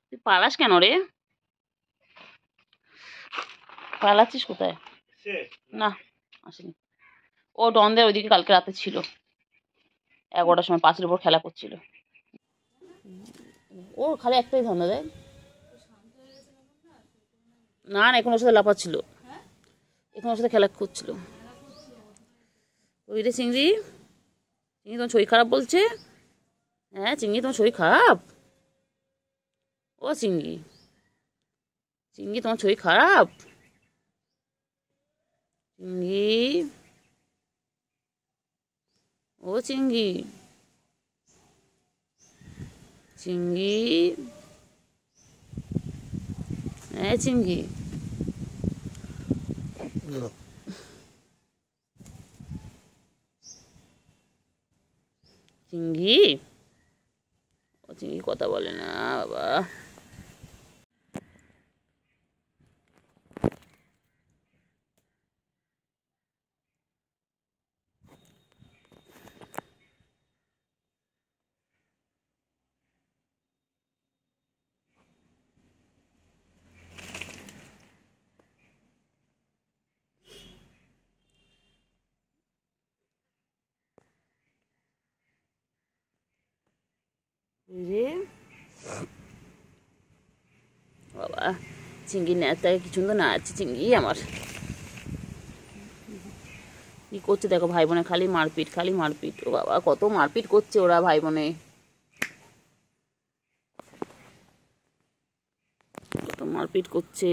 তুই পালাস কেন রে? পালাচ্ছিস কোথায়? না আসেনি, ও ডনদের ওইদিকে কালকে রাতে ছিল, 11টার সময় পাঁচের উপর খেলা করছিল। ও খালি একটাই ধান্দা দেয়। না না, এখন ওর সাথে লাফাচ্ছিল, এখন ওর সাথে খেলা করছিল। ওই রে চিংড়ি, চিংড়ি তোমার শরীর খারাপ বলছে। হ্যাঁ চিংড়ি তোমার শরীর খারাপ? ও চিংড়ি, চিংড়ি তোমার শরীর খারাপ? চিংড়ি, ও চিংড়ি, চিংড়ি, হ্যাঁ চিংড়ি, চিংড়ি, ও চিংড়ি কথা বলে না বাবা। রে বাবা, চিংড়ি নাচটাকে কি সুন্দর নাচছে চিংড়ি আমার। কি করছে দেখো, ভাই বোনে খালি মারপিট, খালি মারপিট। ও বাবা, কত মারপিট করছে ওরা ভাই বোনে, কত মারপিট করছে।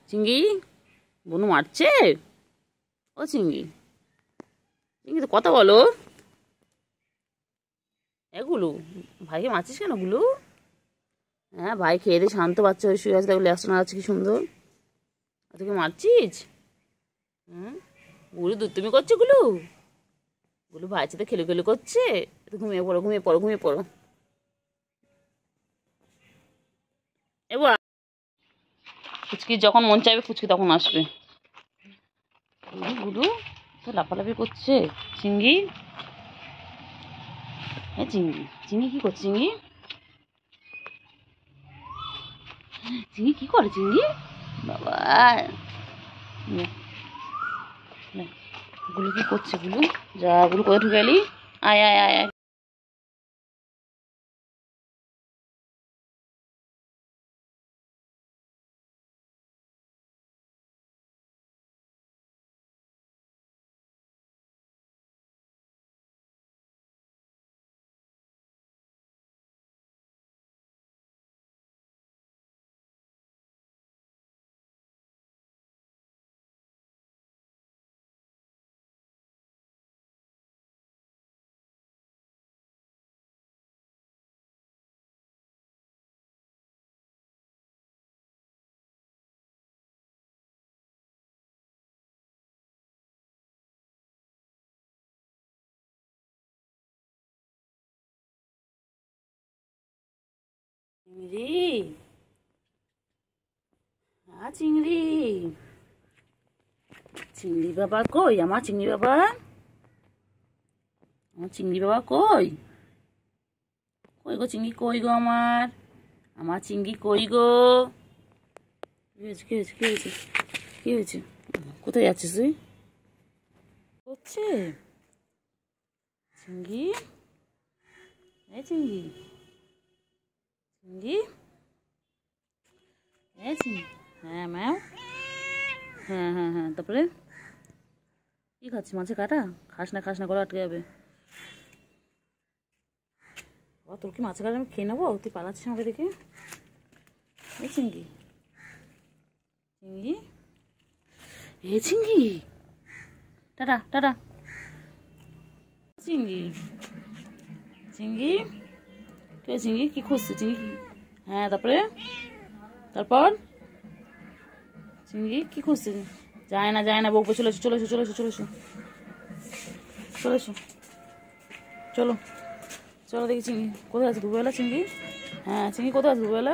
চিংড়ি বনু মারছে? ও চিংড়ি, চিংড়ি তো কথা বলো। এগুলো ভাইকে মারছিস কেন গুলো? হ্যাঁ ভাই খেয়ে দিয়ে শান্ত বাচ্চা হয়ে শুয়ে আছে, দেখো লেসটা নাড়াচ্ছে কি সুন্দর, আর তোকে মারছিস? হুম, গুলো দুধ করছে গুলো, গুলো ভাইয়ের সাথে খেলে খেলে করছে। তো ঘুমিয়ে পড়ো, ঘুমিয়ে পড়ো, ঘুমিয়ে পড়ো। এবার ফুচকি যখন মন চাইবে ফুচকি তখন আসবে। গুলো তো লাফালাফি করছে। চিংড়ি, হ্যাঁ চিংড়ি, চিংড়ি কি করছে? চিংড়ি, চিংড়ি কি করে? চিংড়ি বাবা, গুলো কি করছে? গুলো যা, গুলো কোথায় ঢুকে গেলি? আয় আয় আয় আয়। চিংড়ি, হ্যাঁ চিংড়ি, চিংড়ি বাবা কই? আমার চিংড়ি বাবা, আমার চিংড়ি বাবা কই? কই গো চিংড়ি, কই গো আমার, আমার চিংড়ি কই গো? কি হয়েছে, কি হয়েছে, কি হয়েছে, কি হয়েছে? কোথায় যাচ্ছিস তুই? হচ্ছে চিংড়ি, এই চিংড়ি, চিংড়ি, এই চিংড়ি, হ্যাঁ ম্যাম, হ্যাঁ হ্যাঁ হ্যাঁ, তারপরে কি খাচ্ছিস? মাছে কাটা? খাস না, খাস না, গলা আটকে যাবে। ও তোর কি মাছে কাটা আমি খেয়ে নেবো? তুই পালাচ্ছিস আমাকে দেখে। এই চিংড়ি, চিংড়ি, এ চিংড়ি, টাটা টাটা। চিংড়ি, চিংড়ি, কে চিংড়ি কি খুঁজছে? চিংড়ি, হ্যাঁ তারপরে, তারপর চিংড়ি কি খুঁজছে? যায় না, যায় না, বকবে। চলে এসো, চলে এসো, চলে এসো, চলে এসো, চলে এসো, চলো চলো দেখি চিংড়ি কোথায় আছে। দুবেলা চিংড়ি, হ্যাঁ চিংড়ি কোথায় আছে? দুবেলা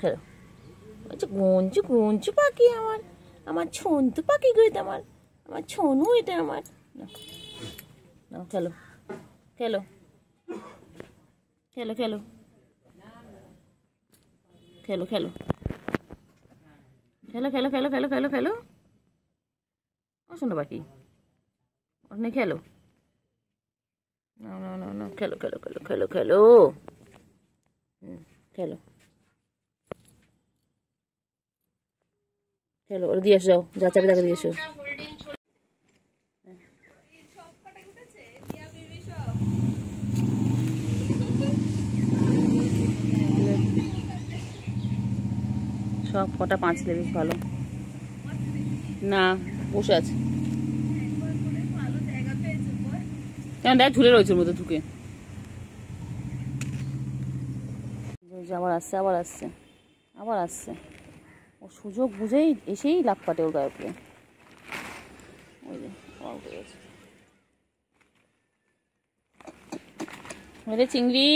খেলো। আচ্ছা গুঞ্জু গুঞ্জু পাখি আমার, আমার ছন্তু পাখি গো, এটা আমার ছনু, এটা আমার। নাও খেলো খেলো খেলো খেলো খেলো খেলো খেলো খেলো খেলো খেলো খেলো খেলো। শোনো পাখি ওখানে খেলো। না না না না, খেলো খেলো খেলো খেলো খেলো। খেলো খেলো, ওরা দিয়ে এসো, যাও যা চাবি তাকে দিয়ে এসো। সব কটা 5 বেশ ভালো না, বসে আছে কেন, দেখ ঝুলে রয়েছে ওর মধ্যে ঢুকে। আবার আসছে আবার আসছে আবার আসছে, ও সুযোগ বুঝেই এসেই লাফ কাটে ওর গায়ে উপরে। ওই যে উঠে গেছে। চিংড়ি,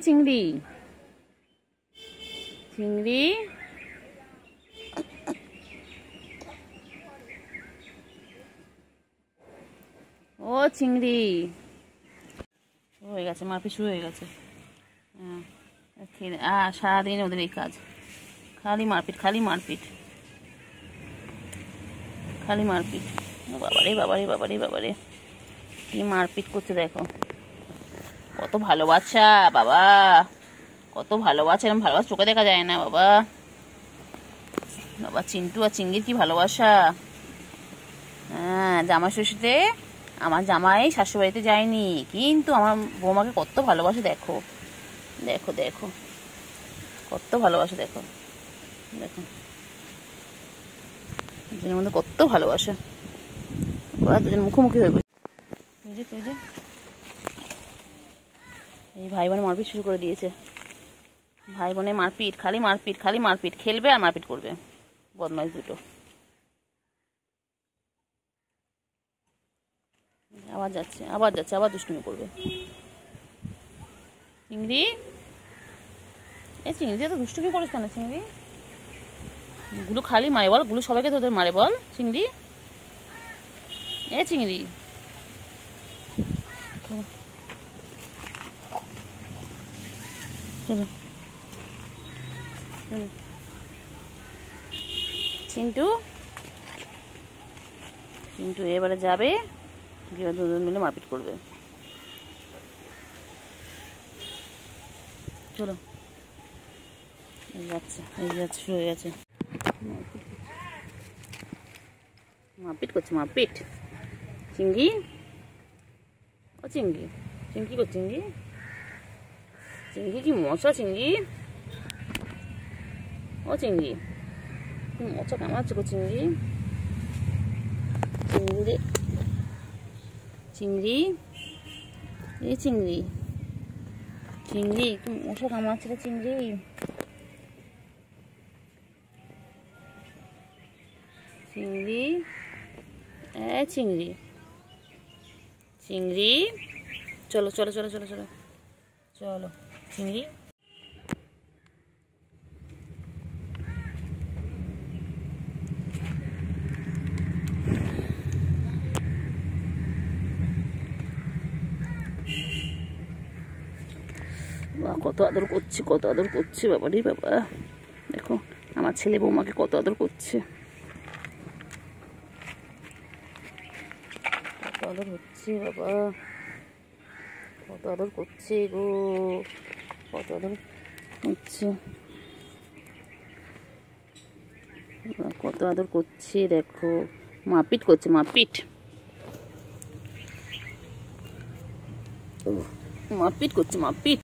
চিংড়ি চিংড়ি, ও চিংড়ি হয়ে গেছে, মারপিট শুরু হয়ে গেছে। হ্যাঁ সারাদিন ওদের এই কাজ, খালি মারপিট খালি মারপিট খালি মারপিট। বাবারে বাবারে বাবারে বাবারে, কি মারপিট করছে দেখো। কত ভালো বাচ্চা বাবা, কত ভালোবাসা, এরকম ভালোবাসা চোখে দেখা যায় না বাবা। বাবা চিন্টু আর চিংড়ির কি ভালোবাসা। হ্যাঁ জামাই ষষ্ঠীতে আমার জামাই শাশুড়িবাড়িতে যায়নি, কিন্তু আমার বৌমাকে কত ভালোবাসে দেখো দেখো দেখো, কত ভালোবাসে দেখো দেখো, দুজনের মধ্যে কত ভালোবাসা। ওরা দুজন মুখোমুখি হয়ে গেছে। এই ভাই বোনে মারপিট শুরু করে দিয়েছে, ভাই বোনে মারপিট খালি মারপিট খালি মারপিট, খেলবে আর মারপিট করবে, বদমাইশ দুটো। আবার যাচ্ছে আবার যাচ্ছে, আবার দুষ্টুমি করবে। চিংড়ি, চিংড়ি তো দুষ্টুমি করিস কেন চিংড়ি? গুলো খালি মারে বল, গুলো সবাইকে তোদের মারে বল চিংড়ি। চিংড়ি চিন্টু, চিন্টু এবারে যাবে, দুজন মিলে মারপিট করবে। চলো যাচ্ছে শুরু হয়ে গেছে, মারপিট করছে মারপিট। চিংড়ি, ও চিংড়ি, চিংড়ি করছে চিংড়ি, চিংড়ি কি মশা চিংড়ি, ও চিংড়ি কি মশা কামাচ্ছে গো চিংড়ি। চিংড়ি চিংড়ি, এই চিংড়ি চিংড়ি কি মশা কামাচ্ছে গো চিংড়ি। চিংড়ি, চিংড়ি চিংড়ি, চলো চলো চলো চলো চলো চলো চিংড়ি। কত আদর করছে কত আদর করছে বাবারে বাবা, দেখো আমার ছেলে বৌমাকে কত আদর করছে, কত আদর হচ্ছে বাবা, কত আদর করছে গো, কত আদর হচ্ছে, কত আদর করছে দেখো। মারপিট করছে মারপিট, মারপিট করছে মারপিট।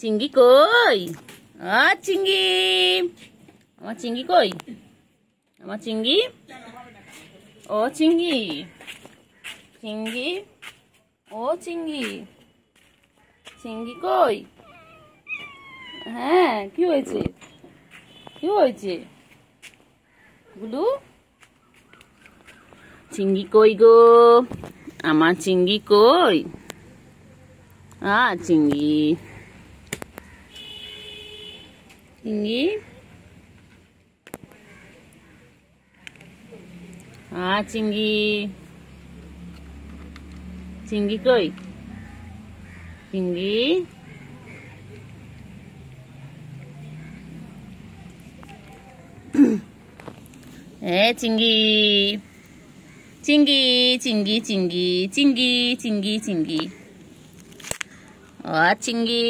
চিংড়ি কই, চিংড়ি, আমার চিংড়ি কই, আমার চিংড়ি, ও চিংড়ি, চিংড়ি, ও চিংড়ি, চিংড়ি কই। হ্যাঁ কি হয়েছে, কি হয়েছে গুলু, চিংড়ি কই গো, আমার চিংড়ি কই, চিংড়ি চিংড়ি চিংড়ি চিংড়ি কই চিংড়ি চিংড়ি চিংড়ি চিংড়ি চিংড়ি চিংড়ি চিংড়ি চিংড়ি চিংড়ি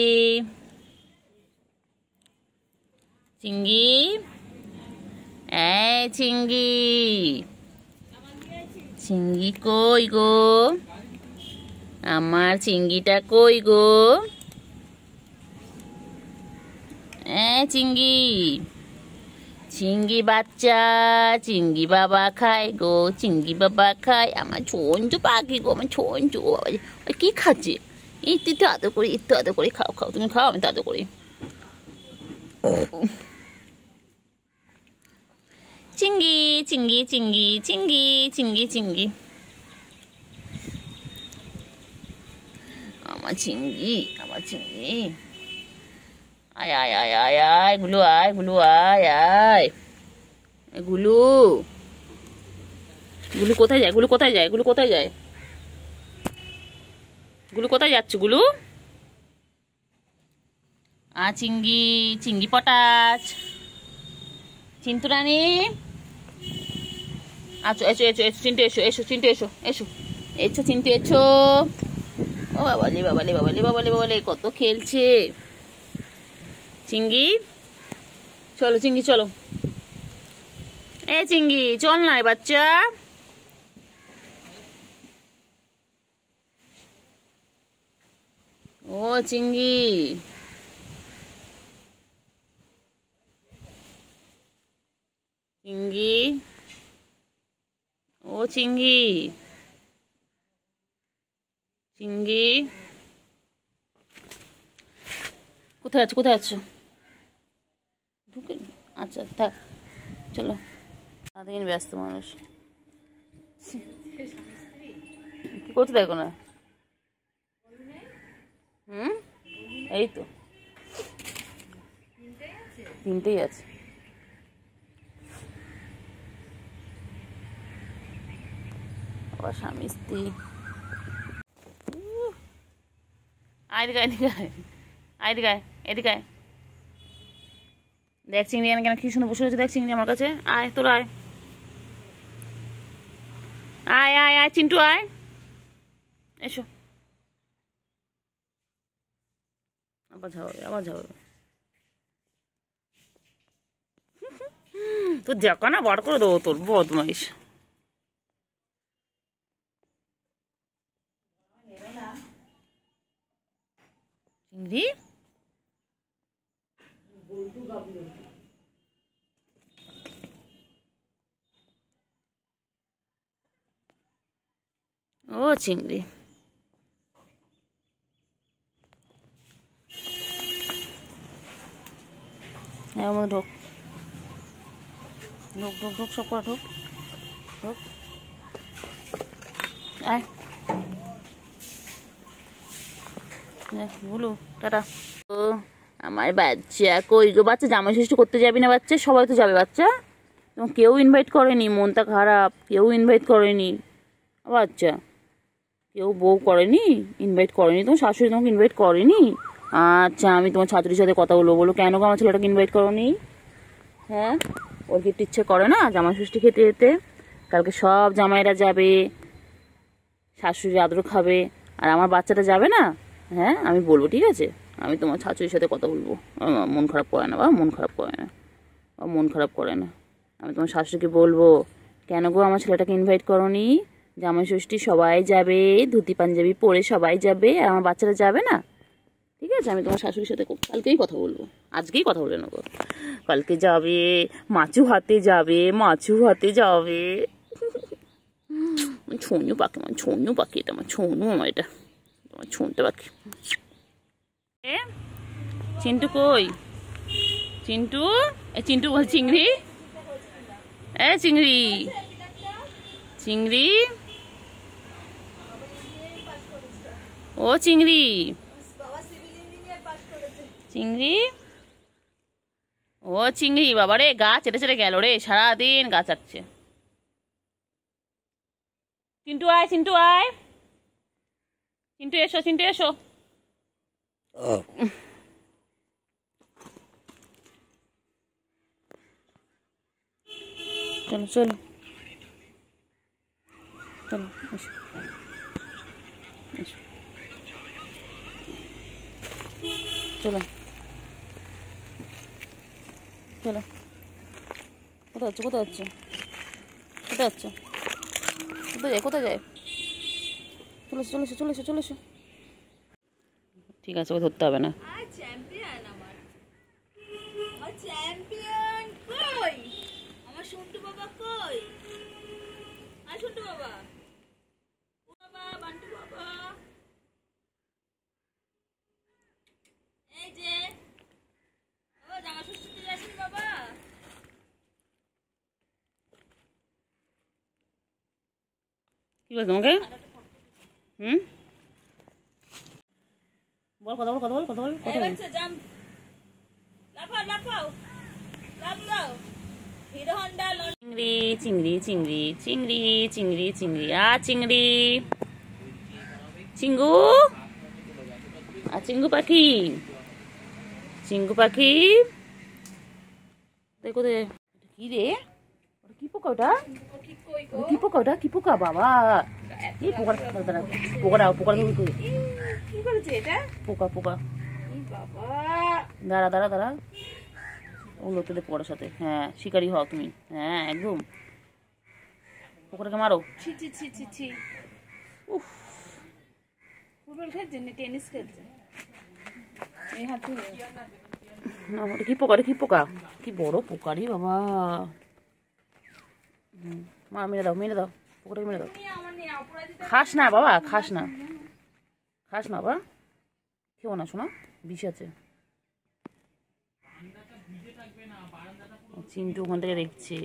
চিংড়ি চিংড়ি চিংড়ি কই গো আমার চিংড়িটা কই গো চিংড়ি চিংড়ি বাচ্চা চিংড়ি বাবা খায় গো চিংড়ি বাবা খায় আমার ছোট পাখি গো আমার ছোট কি খাচ্ছে একটু আদর করি একটু আদর করি খাও খাও তুমি খাও আমি তো আদর করি চিংড়ি চিংড়ি চিংড়ি চিংড়ি চিংড়ি চিংড়ি আমার চিংড়ি আয় আয় আয় আয় আয় গুলু আয় গুলু আয় আয় গুলু গুলু কোথায় যায় গুলু কোথায় যায় গুলু কোথায় যায় গুলু কোথায় যাচ্ছে গুলু চিংড়ি চিংড়ি পটাশ চিন্তু রানী আচ্ছা এসো এসো এসো চিন্টু এসো এসো চিন্টু এসো এসো এসো চিন্টু এসো ও বাবালে বাবালে বাবালে বাবালে বাবালে কত খেলছে চিংড়ি চলো চিংড়ি চলো চিংড়ি চল না বাচ্চা ও চিংড়ি চিংড়ি ও চিংড়ি চিংড়ি কোথায় আছো কোথায় আছো ঢুকে আচ্ছা থাক চলো সারাদিন ব্যস্ত মানুষ কি করতে দেখো না এই তো তিনটেই আছে আবার স্বামী স্ত্রী এদিকে এদিকে এদিকে দেখ চিংড়ি কেন কি সুন্দর বসে রয়েছে দেখ চিংড়ি আমার কাছে আয় তোর আয় আয় আয় আয় চিন্টু আয় এসো আবার ঝাড়বে আবার ঝাড়বে তোর জাকা না বার করে দেবো তোর বদমাইশ চিংড়ি ও চিংড়ি ঢোক ঢোক ঢোক ঢোক সব করা ঢোক ঢোক আয় বলো টাটা ও আমার বাচ্চা কই গো বাচ্চা জামাই ষষ্ঠী করতে যাবি না বাচ্চা সবাই তো যাবে বাচ্চা তোমার কেউ ইনভাইট করেনি মনটা খারাপ কেউ ইনভাইট করেনি বাচ্চা কেউ বউ করেনি ইনভাইট করেনি তোমার শাশুড়ি তোমাকে ইনভাইট করেনি আচ্ছা আমি তোমার ছাত্রীর সাথে কথা বলবো বলো কেন আমার ছেলেটাকে ইনভাইট করোনি হ্যাঁ ওর কি ইচ্ছে করে না জামাই ষষ্ঠী খেতে যেতে কালকে সব জামাইরা যাবে শাশুড়ি আদর খাবে আর আমার বাচ্চাটা যাবে না হ্যাঁ আমি বলবো ঠিক আছে আমি তোমার শাশুড়ির সাথে কথা বলবো মন খারাপ করে না বা মন খারাপ করে না মন খারাপ করে না আমি তোমার শাশুড়িকে বলবো কেন গো আমার ছেলেটাকে ইনভাইট করোনি জামাই ষষ্ঠী সবাই যাবে ধুতি পাঞ্জাবি পরে সবাই যাবে আর আমার বাচ্চারা যাবে না ঠিক আছে আমি তোমার শাশুড়ির সাথে কালকেই কথা বলবো আজকেই কথা বলে নেবো কালকে যাবে মাছু হাতে যাবে ছোনু পাখি আমার ছোনু পাখি এটা আমার ছোনু আমার এটা তোমার ছোনটা পাখি চিন্টু কই চিন্টু চিন্টু বল চিংড়ি চিংড়ি চিংড়ি ও চিংড়ি চিংড়ি ও চিংড়ি বাবা রে, গা চেটে চেটে গেল রে, সারাদিন গা চাটছে। চিন্টু আয়, চিন্টু আয়, চিন্টু এসো, চিন্টু এসো। চলো চলো চলো, এসো এসো, চলো চলো। কোথায় যাচ্ছে, কোথায় যাচ্ছে, কোথায় যাচ্ছে, কোথায় যায়, কোথায় যায়? চলে এসো, চলে এসো, চলে এসো, চলে এসো। ঠিক আছে, ও ধরতে হবে না। চ্যাম্পিয়ন আমার চ্যাম্পিয়ন কই? আমার সন্টু বাবা কই? আর সন্টু বাবা, বাবা বান্টু বাবা, এই যে ও জামা ষষ্ঠীতে যাচ্ছেন বাবা। কি বলছো তোমাকে? বল, কথা বল, কথা বল, কথা বল, কথা বল। জাম লাফাও লাফাও লাফ দাও। হিরো হন্ডা চিংড়ি চিংড়ি চিংড়ি চিংড়ি চিংড়ি চিংড়ি চিংড়ি, চিঙ্গু চিঙ্গু পাখি, চিঙ্গু পাখি দেখো দে। কি রে, কি পোকা ওটা? কি পোকা ওটা? কি পোকা বাবা? এই পোকা, পোকাটা পোকা কি করেছে এটা? পোকা পোকা। বাবা দাঁড়া দাঁড়া দাঁড়া, ওগুলো তোদের পোকার সাথে। হ্যাঁ, শিকারি হও তুমি। হ্যাঁ একদম, পোকাটাকে মারো। ছি ছি ছি ছি ছি। উফ, ফুটবল খেলছে না টেনিস খেলছে? এই হাত ধুয়ে কি পোকা রে, কি পোকা, কি বড় পোকা রে বাবা। মা মেরে দাও, মেরে দাও, পোকাটাকে মেরে দাও। খাস না বাবা, খাস না, খাস না বাবা, খেও না শোনা, বিষ আছে। চিন্টু ওখান থেকে দেখছে।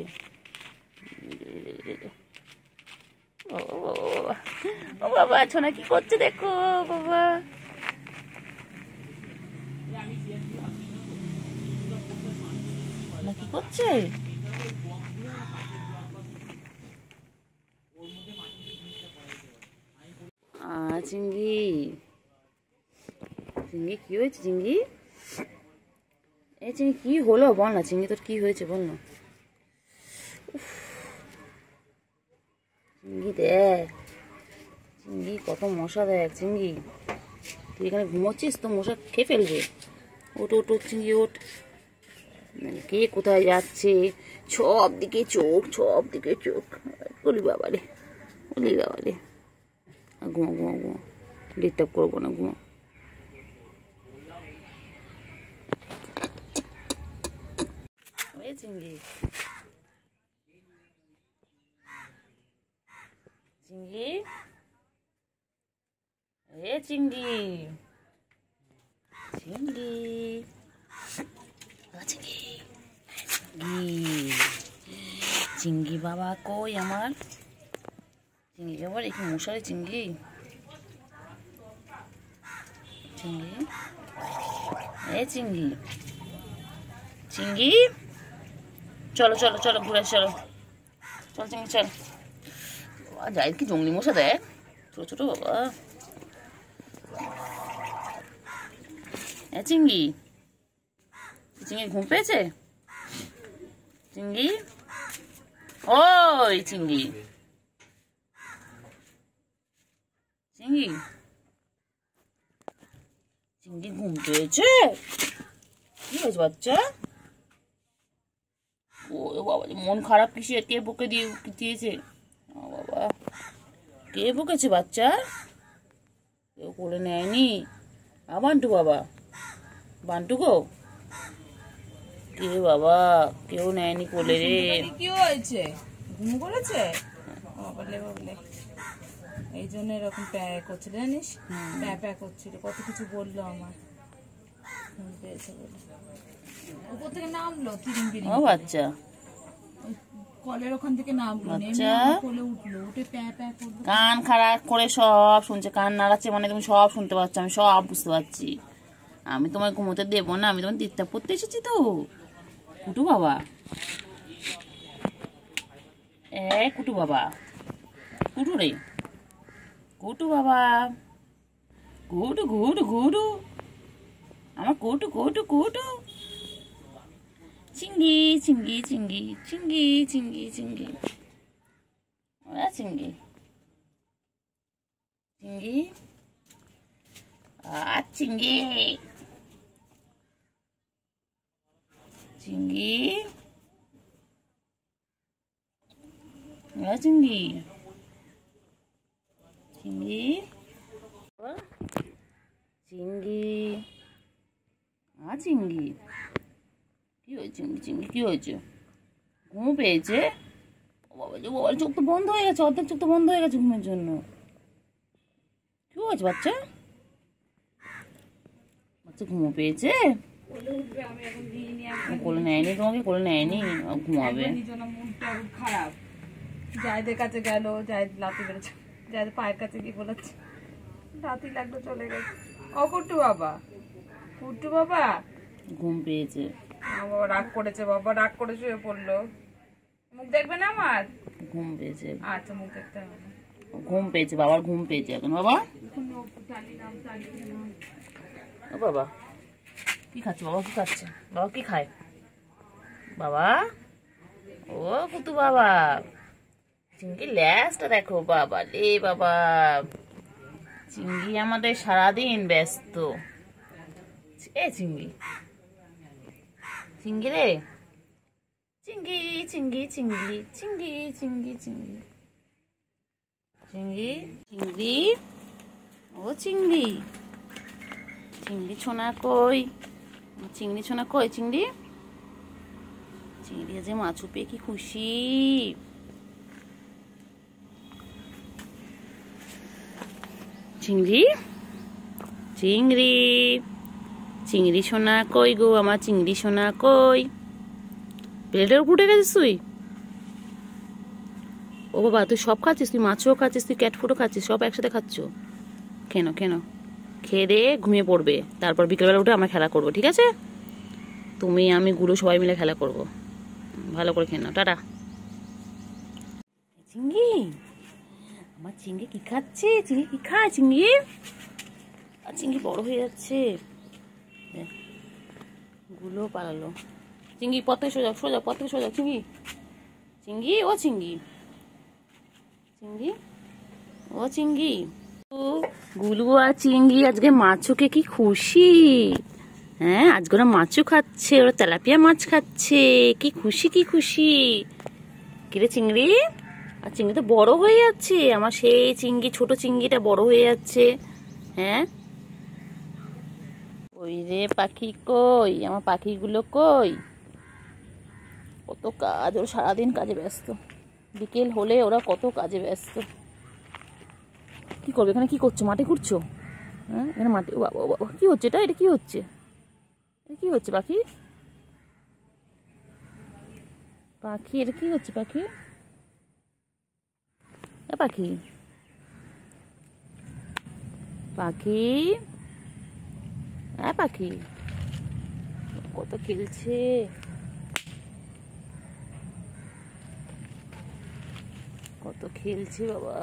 ও বাবা, ছোনা কি করছে দেখো বাবা। না কি করছে? চিংড়ি, চিংড়ি কি হয়েছে? চিংড়ি, এই চিংড়ি কি হলো বল না, চিংড়ি তোর কি হয়েছে বল না। চিংড়ি দেখ, চিংড়ি কত মশা দেখ। চিংড়ি তুই এখানে ঘুমোচ্ছিস তো, মশা খেয়ে ফেলবে। ওট ওট ওট চিংড়ি ওট। কে কোথায় যাচ্ছে, সব দিকে চোখ, সব দিকে চোখ। বলি বাবারে, বলি বাবারে। ঘুমো ঘুমো ঘুমো, ডিস্টার্ব করবো না, ঘুমো। চিংড়ি, চিংড়ি, এ চিংড়ি, চিংড়ি, চিংড়ি, চিংড়ি বাবা কই আমার? চিংড়ি বাবা একটু মশারি। চিংড়ি, চিংড়ি, এ চিংড়ি, চিংড়ি, চলো চলো চলো ঘুরে চলো, চল চিংড়ি চল। যাই কি জঙ্গলি মশা দেখ, ছোট ছোট বাবা। চিংড়ি, চিংড়ি ঘুম পেয়েছে? চিংড়ি, ওই চিংড়ি, চিংড়ি, চিংড়ি ঘুম পেয়েছে? কি হয়েছে বাচ্চা? ও বাবা, মন খারাপ কিসে? কে বকে দিয়েছে? ও বাবা, কে বকেছে বাচ্চা? কেউ কোলে নেয়নি? বান্টু বাবা, বান্টু গো, কে বাবা, কেউ নেয়নি কোলে রে। কি হয়েছে? ঘুম করেছে? বাবলে বাবলে, এই জন্য এরকম প্যা করছিল জানিস, প্যা প্যা করছিল, কত কিছু বললো আমার। ঘুম পেয়েছে বলে উপর থেকে নামলো, ও বাচ্চা, কলের ওখান থেকে নামলো, কোলে উঠলো, উঠে প্যা প্যা করলো। কান খারাপ করে সব শুনছে, কান নাড়াচ্ছে মানে তুমি সব শুনতে পাচ্ছ, আমি সব বুঝতে পারছি। আমি তোমায় ঘুমোতে দেবো না, আমি তোমার ডিস্টার্ব করতে এসেছি তো। কুটু বাবা, কুটু বাবা, কুটু রে, কুটু বাবা, কুটু কুটু কুটু, আমার কুটু কুটু কুটু, চিঙ্গি চিঙ্গি চিঙ্গি চিঙ্গি চিঙ্গি চিঙ্গি, চিঙ্গি চিঙ্গি, চিঙ্গি চিঙ্গি, চিঙ্গি চিঙ্গি, চিঙ্গি, চিঙ্গি, কি হয়েছে চিঙ্গি চিঙ্গি, কি হয়েছে? ঘুম পেয়েছে? বাবা যে বাবার চোখ তো বন্ধ হয়ে গেছে, অর্ধেক চোখ তো বন্ধ হয়ে গেছে ঘুমের জন্য। কি হয়েছে বাচ্চা? বাচ্চা ঘুমো পেয়েছে? কোলে নেয়নি তোমাকে? কোলে নেয়নি? ঘুমাবে। খারাপ, জায়দের কাছে গেল, জায়দ লাতি বেড়েছে, জায়দ পায়ের কাছে গিয়ে বলেছে লাতি লাগলো, চলে গেছে। ও কুট্টু বাবা, কুট্টু বাবা ঘুম পেয়েছে। বাবা রাগ করেছে, বাবা রাগ করে শুয়ে পড়লো। মুখ দেখবে না আমার? ঘুম পেয়েছে। আচ্ছা মুখ দেখতে হবে না। ঘুম পেয়েছে, বাবার ঘুম পেয়েছে এখন। বাবা ও বাবা কি খাচ্ছে? বাবা কি খাচ্ছে? বাবা কি খায়? বাবা ও কুতু বাবা, চিঙ্গি ল্যাসটা দেখো বাবা রে বাবা। চিঙ্গি আমাদের সারাদিন ব্যস্ত। চিঙ্গি চিঙ্গি রে, চিঙ্গি চিঙ্গি চিঙ্গি চিঙ্গি চিঙ্গি চিঙ্গি চিঙ্গি চিঙ্গি, ও চিংড়ি, চিংড়ি ছোনা কই? চিংড়ি ছোনা কই? চিংড়ি, চিংড়ি যে মাছ পেয়ে কি খুশি। চিংড়ি চিংড়ি চিংড়ি সোনা কই গো, আমার চিংড়ি সোনা কই? প্লেটের উপর উঠে গেছিস তুই? ও বাবা তুই সব খাচ্ছিস? তুই মাছও খাচ্ছিস, তুই ক্যাট ফুডও খাচ্ছিস, সব একসাথে খাচ্ছ কেন? কেন? খেয়ে দিয়ে ঘুমিয়ে পড়বে, তারপর বিকেলবেলা উঠে আমরা খেলা করবো, ঠিক আছে? তুমি আমি গুলো সবাই মিলে খেলা করব। ভালো করে খেয়ে নাও, টাটা। চিংড়ি, আমার চিংড়ি কি খাচ্ছে? চিংড়ি কি খায়? চিংড়ি আর চিংড়ি বড় হয়ে যাচ্ছে, গুলো পালালো। চিংড়ি পথে সোজা, সোজা পথে সোজা। চিংড়ি চিংড়ি, ও চিংড়ি চিংড়ি, ও চিংড়ি। গুলু আর চিংড়ি আজকে মাছকে কি খুশি। হ্যাঁ আজকে ওরা মাছও খাচ্ছে, ওরা তেলাপিয়া মাছ খাচ্ছে, কি খুশি কি খুশি। কিরে চিংড়ি? আর চিংড়ি তো বড় হয়ে যাচ্ছে, আমার সেই চিংড়ি, ছোট চিংড়িটা বড় হয়ে যাচ্ছে। হ্যাঁ ওই রে পাখি কই? আমার পাখিগুলো কই? কত কাজ, ওরা সারাদিন কাজে ব্যস্ত, বিকেল হলে ওরা কত কাজে ব্যস্ত। কি করবে এখানে? কি করছো? মাটি ঘুরছো? হ্যাঁ এখানে মাটি, বাবা কি হচ্ছে এটা? এটা কি হচ্ছে? এটা কি হচ্ছে পাখি? পাখি এটা কি হচ্ছে? পাখি পাখি পাখি, হ্যাঁ পাখি কত খেলছে। কত খেলছে বাবা।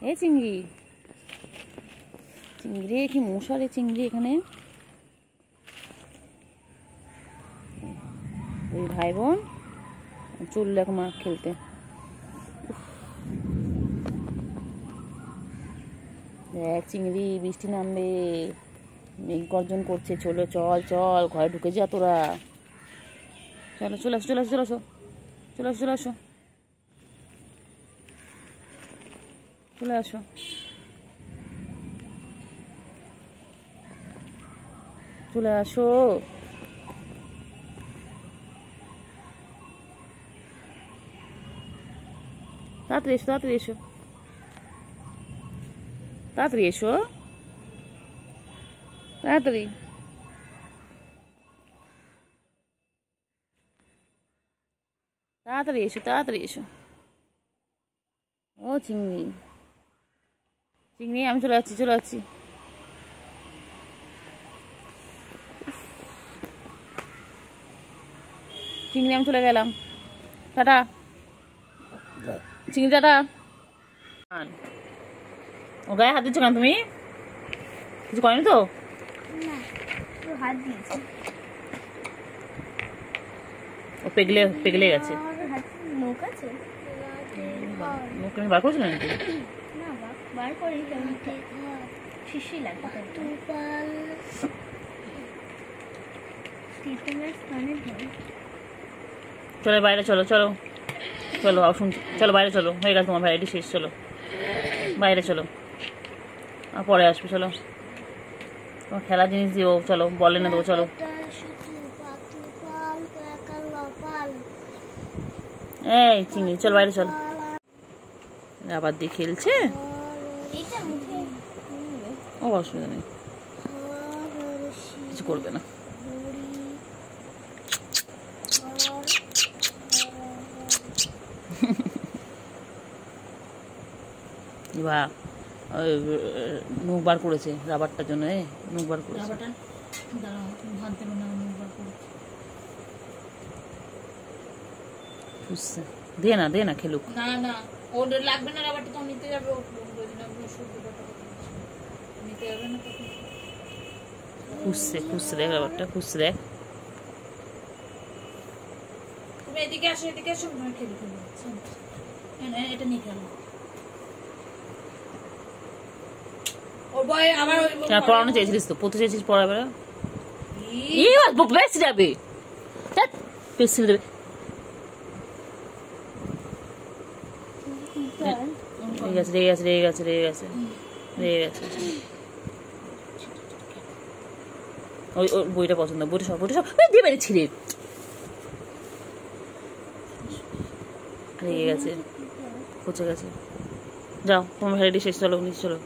এ চিংড়ি, চিংড়ি কি মশা রে চিংড়ি এখানে। ওই ভাই বোন চললো এখন মাঠ খেলতে। দেখ চিংড়ি, বৃষ্টি নামবে, মেঘ গর্জন করছে। চলো চল চল, ঘরে ঢুকে যা তোরা। চলো চলে আসো, চলে আসো, চলে আসো, চলে আসো, চলে আসো, চলে আসো। চলে আসো, তাড়াতাড়ি এসো, তাড়াতাড়ি এসো, তাড়াতাড়ি এসো, তাড়াতাড়ি। তাড়াতাড়ি এসো, তাড়াতাড়ি এসো। ও চিংড়ি, চিংড়ি আমি চলে যাচ্ছি, চলে যাচ্ছি। চিংড়ি আমি চলে গেলাম, টাটা চিংড়ি, টাটা। ও গায়ে হাত দিচ্ছ কেন তুমি? কিছু করেনি তো? ও পেগলে গেছে। মুখ আমি বার করেছিল নাকি? চলো বাইরে, চলো চলো চলো, চলো বাইরে চলো, হয়ে গেছে তোমার ভ্যারাইটি শেষ, চলো বাইরে চলো, আর পরে আসবে, চলো তোমার খেলার জিনিস দিও, চলো বলে না দেবো, চলো এই চিংড়ি চল বাইরে চল। আবার দিয়ে খেলছে, ও অসুবিধা নেই, কিছু করবে না। বাহ, মুখ বার করেছে রাবারটার জন্য, মুখ বার করেছে। দে না খেলুক। না না, ওর লাগবে না রাবারটা, তো নিতে যাবে, নিতে যাবে না। খুঁজছে দেখ রাবারটা, খুঁজছে দেখ। তুমি এদিকে আসো, খেলি এটা নিয়ে খেলো। ওর বয় আবার পড়ানো চেয়েছিলিস তো, পড়তে চেয়েছিস, পড়াবে বেশি যাবে, বেশি দেবে। রেগে গেছে। ওই বইটা পছন্দ, বইটা সব দিয়ে বেড়েছি রে, রেগে গেছে, পচে গেছে। যাও তোমার ভ্যারাইটি শেষ, চলো নিচে চলো।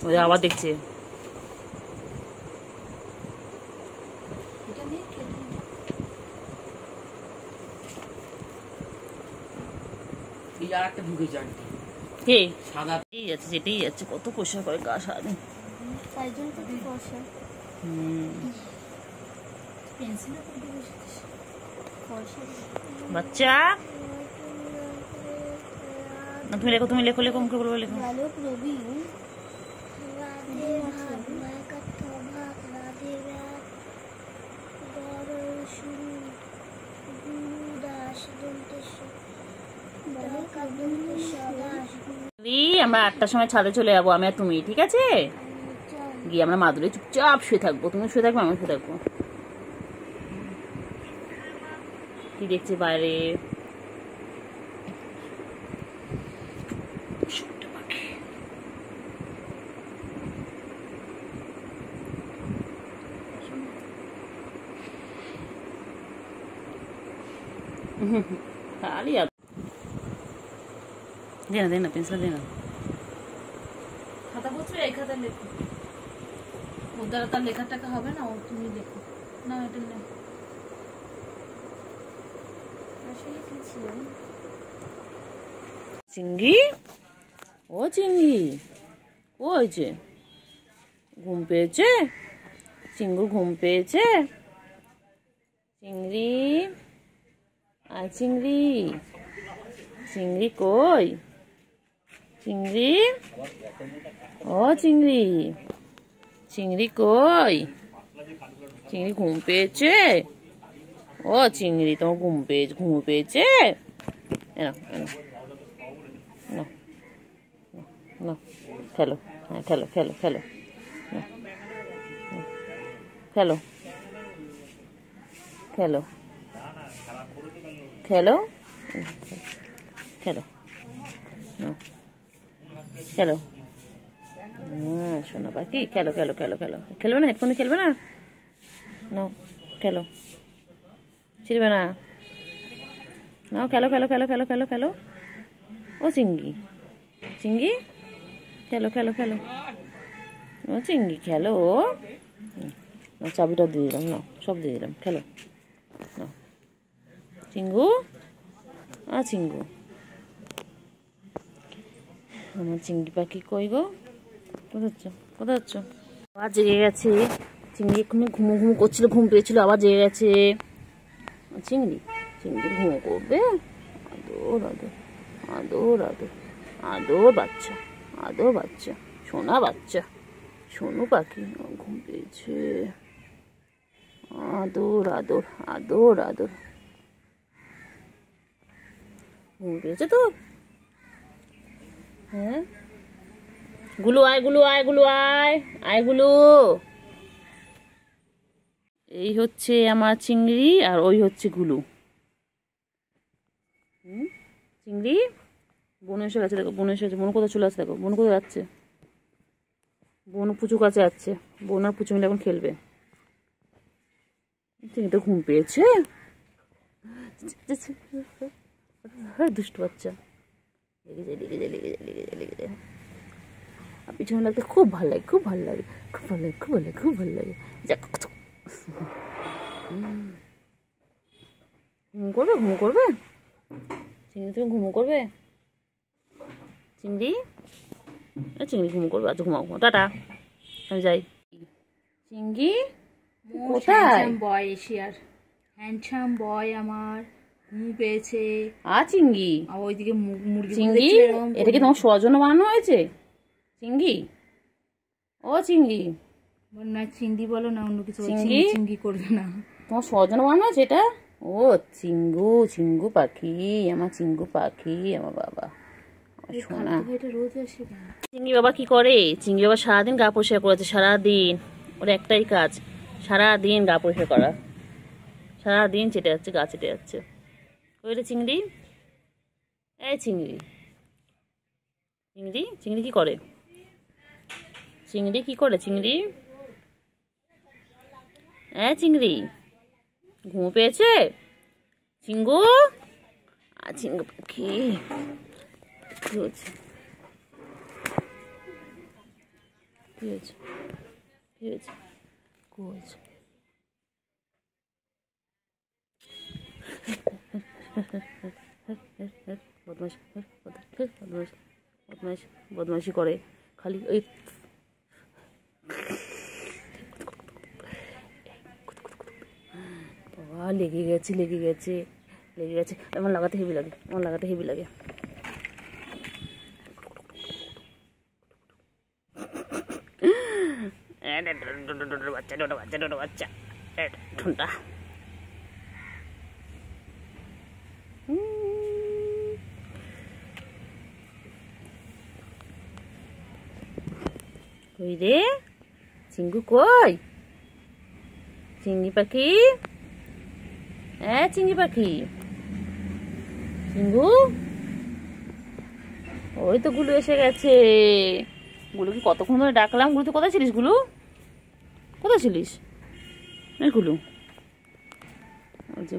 ওই আবার দেখছে, যেতেই যাচ্ছে, কত পয়সা করে গা সারাদিন। বাচ্চা তুমি লেখো, মুখে বলবো, লেখো। আমরা 8টার সময় ছাদে চলে যাবো, আমি আর তুমি, ঠিক আছে? গিয়ে আমরা মাদুরে চুপচাপ শুয়ে থাকবো, তুমি শুয়ে থাকবো, আমি শুয়ে থাকবো। কি দেখছি বাইরে? খালি দে না পেন্সিল দে না। খাতা বলছো, এই খাতা লেখো, ওর দ্বারা তার লেখার টাকা হবে না, ও তুমি লেখো না, এটা লেখো। চিংড়ি, ও চিংড়ি, ও হয়েছে, ঘুম পেয়েছে? চিংড়ি ঘুম পেয়েছে? চিংড়ি, আর চিংড়ি, চিংড়ি কই? চিংড়ি, ও চিংড়ি, চিংড়ি কই? চিংড়ি ঘুম পেয়েছে? ও চিংড়ি, তোমার ঘুম পেয়েছে? খেলো, হ্যাঁ খেলো, খেলো শোনো বাকি, খেলো, খেলবে না, হেডফোনে খেলবে না, খেলো, ছিড়বে না, নাও খেলো, ও চিংড়ি, খেলো, ও চিংড়ি খেলো, চাবিটা দিয়ে দিলাম, না সব দিয়ে দিলাম, খেলো, চিঙ্গু, চিঙ্গু, আমার চিংড়ি পাখি কই গো? কোথায় যাচ্ছ? আজ জেগে গেছে, চিংড়ি এক্ষুনি ঘুমো ঘুমো করছিল, ঘুম পেয়েছিল, আবার জেগে গেছে। চিংড়ি চিংড়ি ঘুমো করবে। আদর আদর আদর আদর আদর বাচ্চা, আদর বাচ্চা, সোনা বাচ্চা, সোনু পাখি ঘুম পেয়েছে। আদর আদর আদর আদর। ঘুম পেয়েছে তো? হ্যাঁ, গুলু আয়, গুলু আয়, গুলু আয়, আয় গুলু। এই হচ্ছে আমার চিংড়ি আর ওই হচ্ছে গুলু। চিংড়ি বোন এসে গেছে, দেখো বোন এসে গেছে। বোন কোথায় চলে আসছে, দেখো বোন কোথায় যাচ্ছে। বোন পুচু কাছে যাচ্ছে, বোন আর পুচু মিলে এখন খেলবে। চিংড়ি তো ঘুম পেয়েছে। দুষ্টু বাচ্চা, লেগে যায় লেগে যায় লেগে যায় লেগে যায় লেগে যায়। আর পিছনে লাগতে খুব ভালো লাগে, খুব ভালো লাগে, খুব ভালো লাগে, খুব ভালো লাগে, খুব ভালো লাগে। ঘুম করবে, ঘুম করবে চিংড়ি, তুমি ঘুমো করবে চিংড়ি? চিংড়ি ঘুমো করবে, আচ্ছা ঘুমাও, টাটা, আমি যাই। চিংড়ি কোথায়? বয় এশিয়ার হ্যান্ডসাম বয় আমার ঘুম পেয়েছে। চিংড়ি আর ওইদিকে মুরগি। চিংড়ি এটা কি তোমার স্বজন্য বানানো হয়েছে? চিংড়ি, ও চিংড়ি, না চিংড়ি বলো না অন্য কিছু, চিংড়ি চিংড়ি করবে না। তোমার স্বজন্য বানানো হয়েছে এটা? ও চিঙ্গু, চিঙ্গু পাখি, আমার চিঙ্গু পাখি, আমার বাবা সোনা। রোজ আসে। চিংড়ি বাবা কি করে? চিংড়ি বাবা সারাদিন গা পরিষ্কার করেছে, সারাদিন ওর একটাই কাজ, সারাদিন গা পরিষ্কার করা, সারাদিন চেটে যাচ্ছে, গা চেটে যাচ্ছে। ওই চিংড়ি, এই চিংড়ি, চিংড়ি চিংড়ি কি করে? চিংড়ি কি করে? চিংড়ি, চিংড়ি ঘুম পেয়েছে? চিঙ্গু, চিঙ্গু পাখি কি হয়েছে? কি হয়েছে? কি হয়েছে? কি হয়েছে? বদমাইশি করে খালি ওই। বাবা লেগে গেছে, লেগে গেছে, লেগে গেছে। আমার লাগাতে হেভি লাগে, আমার লাগাতে হেভি লাগে। বাচ্চা ডোটা বাচ্চা ডোটা বাচ্চা ঠুনটা। কই রে চিঙ্গু, কই চিংড়ি পাখি? চিংড়ি পাখি, চিঙ্গু, ওই তো গুলু এসে গেছে। গুলুকে কতক্ষণ ধরে ডাকলাম। গুলু তো কোথায় ছিলিস? গুলু কোথায় ছিলিস? গুলু,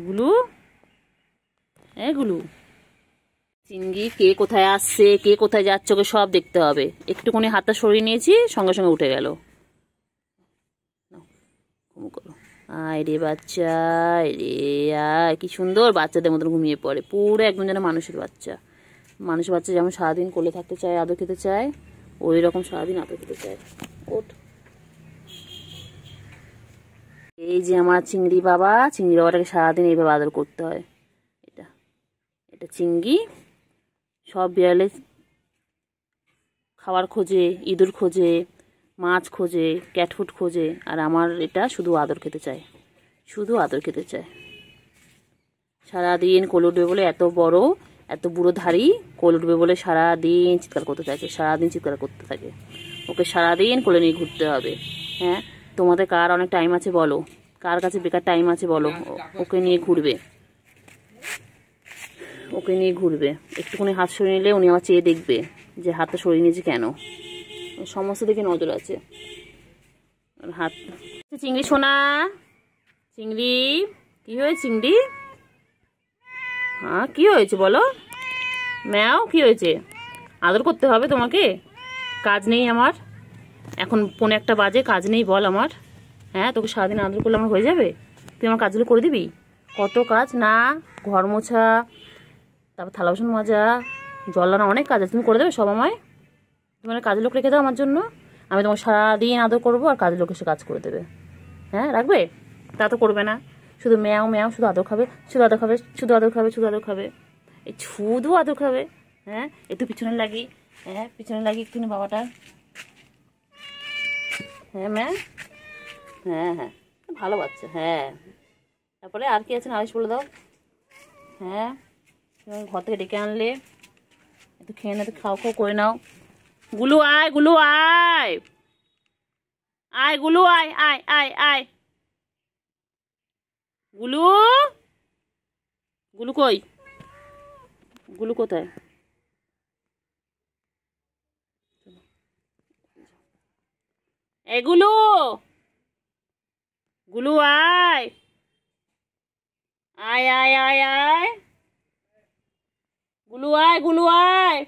গুলু, গুলু। চিংড়ি কে কোথায় আসছে, কে কোথায় যাচ্ছে, ওকে সব দেখতে হবে। একটুখানি হাতটা সরিয়ে নিয়েছি, সঙ্গে সঙ্গে উঠে গেল। আয় রে বাচ্চা, রে আয়, কি সুন্দর বাচ্চাদের মতন ঘুমিয়ে পড়ে, পুরো একদম যেন মানুষের বাচ্চা। মানুষের বাচ্চা যেমন সারাদিন কোলে থাকতে চায়, আদর খেতে চায়, ওই রকম সারাদিন আদর খেতে চায়। ওঠ। এই যে আমার চিংড়ি বাবা, চিংড়ি বাবাটাকে সারাদিন এইভাবে আদর করতে হয়। এটা এটা চিংড়ি। সব বিড়ালে খাবার খোঁজে, ইঁদুর খোঁজে, মাছ খোঁজে, ক্যাটফুট খোঁজে, আর আমার এটা শুধু আদর খেতে চায়, শুধু আদর খেতে চায়। সারাদিন কোলে উঠবে বলে, এত বড় এত বুড়ো ধাড়ি, কোলে উঠবে বলে সারাদিন চিৎকার করতে থাকে, সারাদিন চিৎকার করতে থাকে। ওকে সারাদিন কোলে নিয়ে ঘুরতে হবে। হ্যাঁ, তোমাদের কার অনেক টাইম আছে বলো, কার কাছে বেকার টাইম আছে বলো, ওকে নিয়ে ঘুরবে, ওকে নিয়ে ঘুরবে। একটুখানি হাত সরিয়ে নিলে উনি আমার চেয়ে দেখবে যে হাতটা সরিয়ে নিয়েছে কেন, সমস্ত দিকে নজর আছে। হাত চিংড়ি সোনা, চিংড়ি কি হয়েছে? চিংড়ি হ্যাঁ কি হয়েছে বলো? ম্যাও কি হয়েছে? আদর করতে হবে তোমাকে? কাজ নেই আমার? এখন 1:45 বাজে, কাজ নেই বল আমার? হ্যাঁ, তোকে সারাদিন আদর করলে আমার হয়ে যাবে? তুই আমার কাজগুলো করে দিবি? কত কাজ না, ঘর মোছা, তারপর থালা বাসন মাজা, জল আনা, অনেক কাজ আছে। তুমি করে দেবে সব আমায়? তোমার কাজের লোক রেখে দাও আমার জন্য, আমি তোমাকে সারাদিন আদর করবো, আর কাজের লোক এসে কাজ করে দেবে। হ্যাঁ রাখবে? তা তো করবে না, শুধু ম্যাও ম্যাও, শুধু আদর খাবে, শুধু আদর খাবে, শুধু আদর খাবে, শুধু আদর খাবে, এই শুধু আদর খাবে। হ্যাঁ একটু পিছনে লাগি, হ্যাঁ পিছনে লাগি একটুখানি বাবাটা। হ্যাঁ ম্যা, হ্যাঁ হ্যাঁ ভালো বাচ্চা। হ্যাঁ তারপরে আর কি আছে নালিশ বলে দাও। হ্যাঁ ঘর থেকে ডেকে আনলে একটু খেয়ে না, একটু খাও খাও করে নাও। গুলু আয়, গুলু আয়, আয় গুলু আয়, আয় আয় আয়। গুলু, গুলু কই? গুলু কোথায়? এ গুলু, গুলু আয়, আয় আয় আয় আয়। গুলু আয়, গুলু আয়,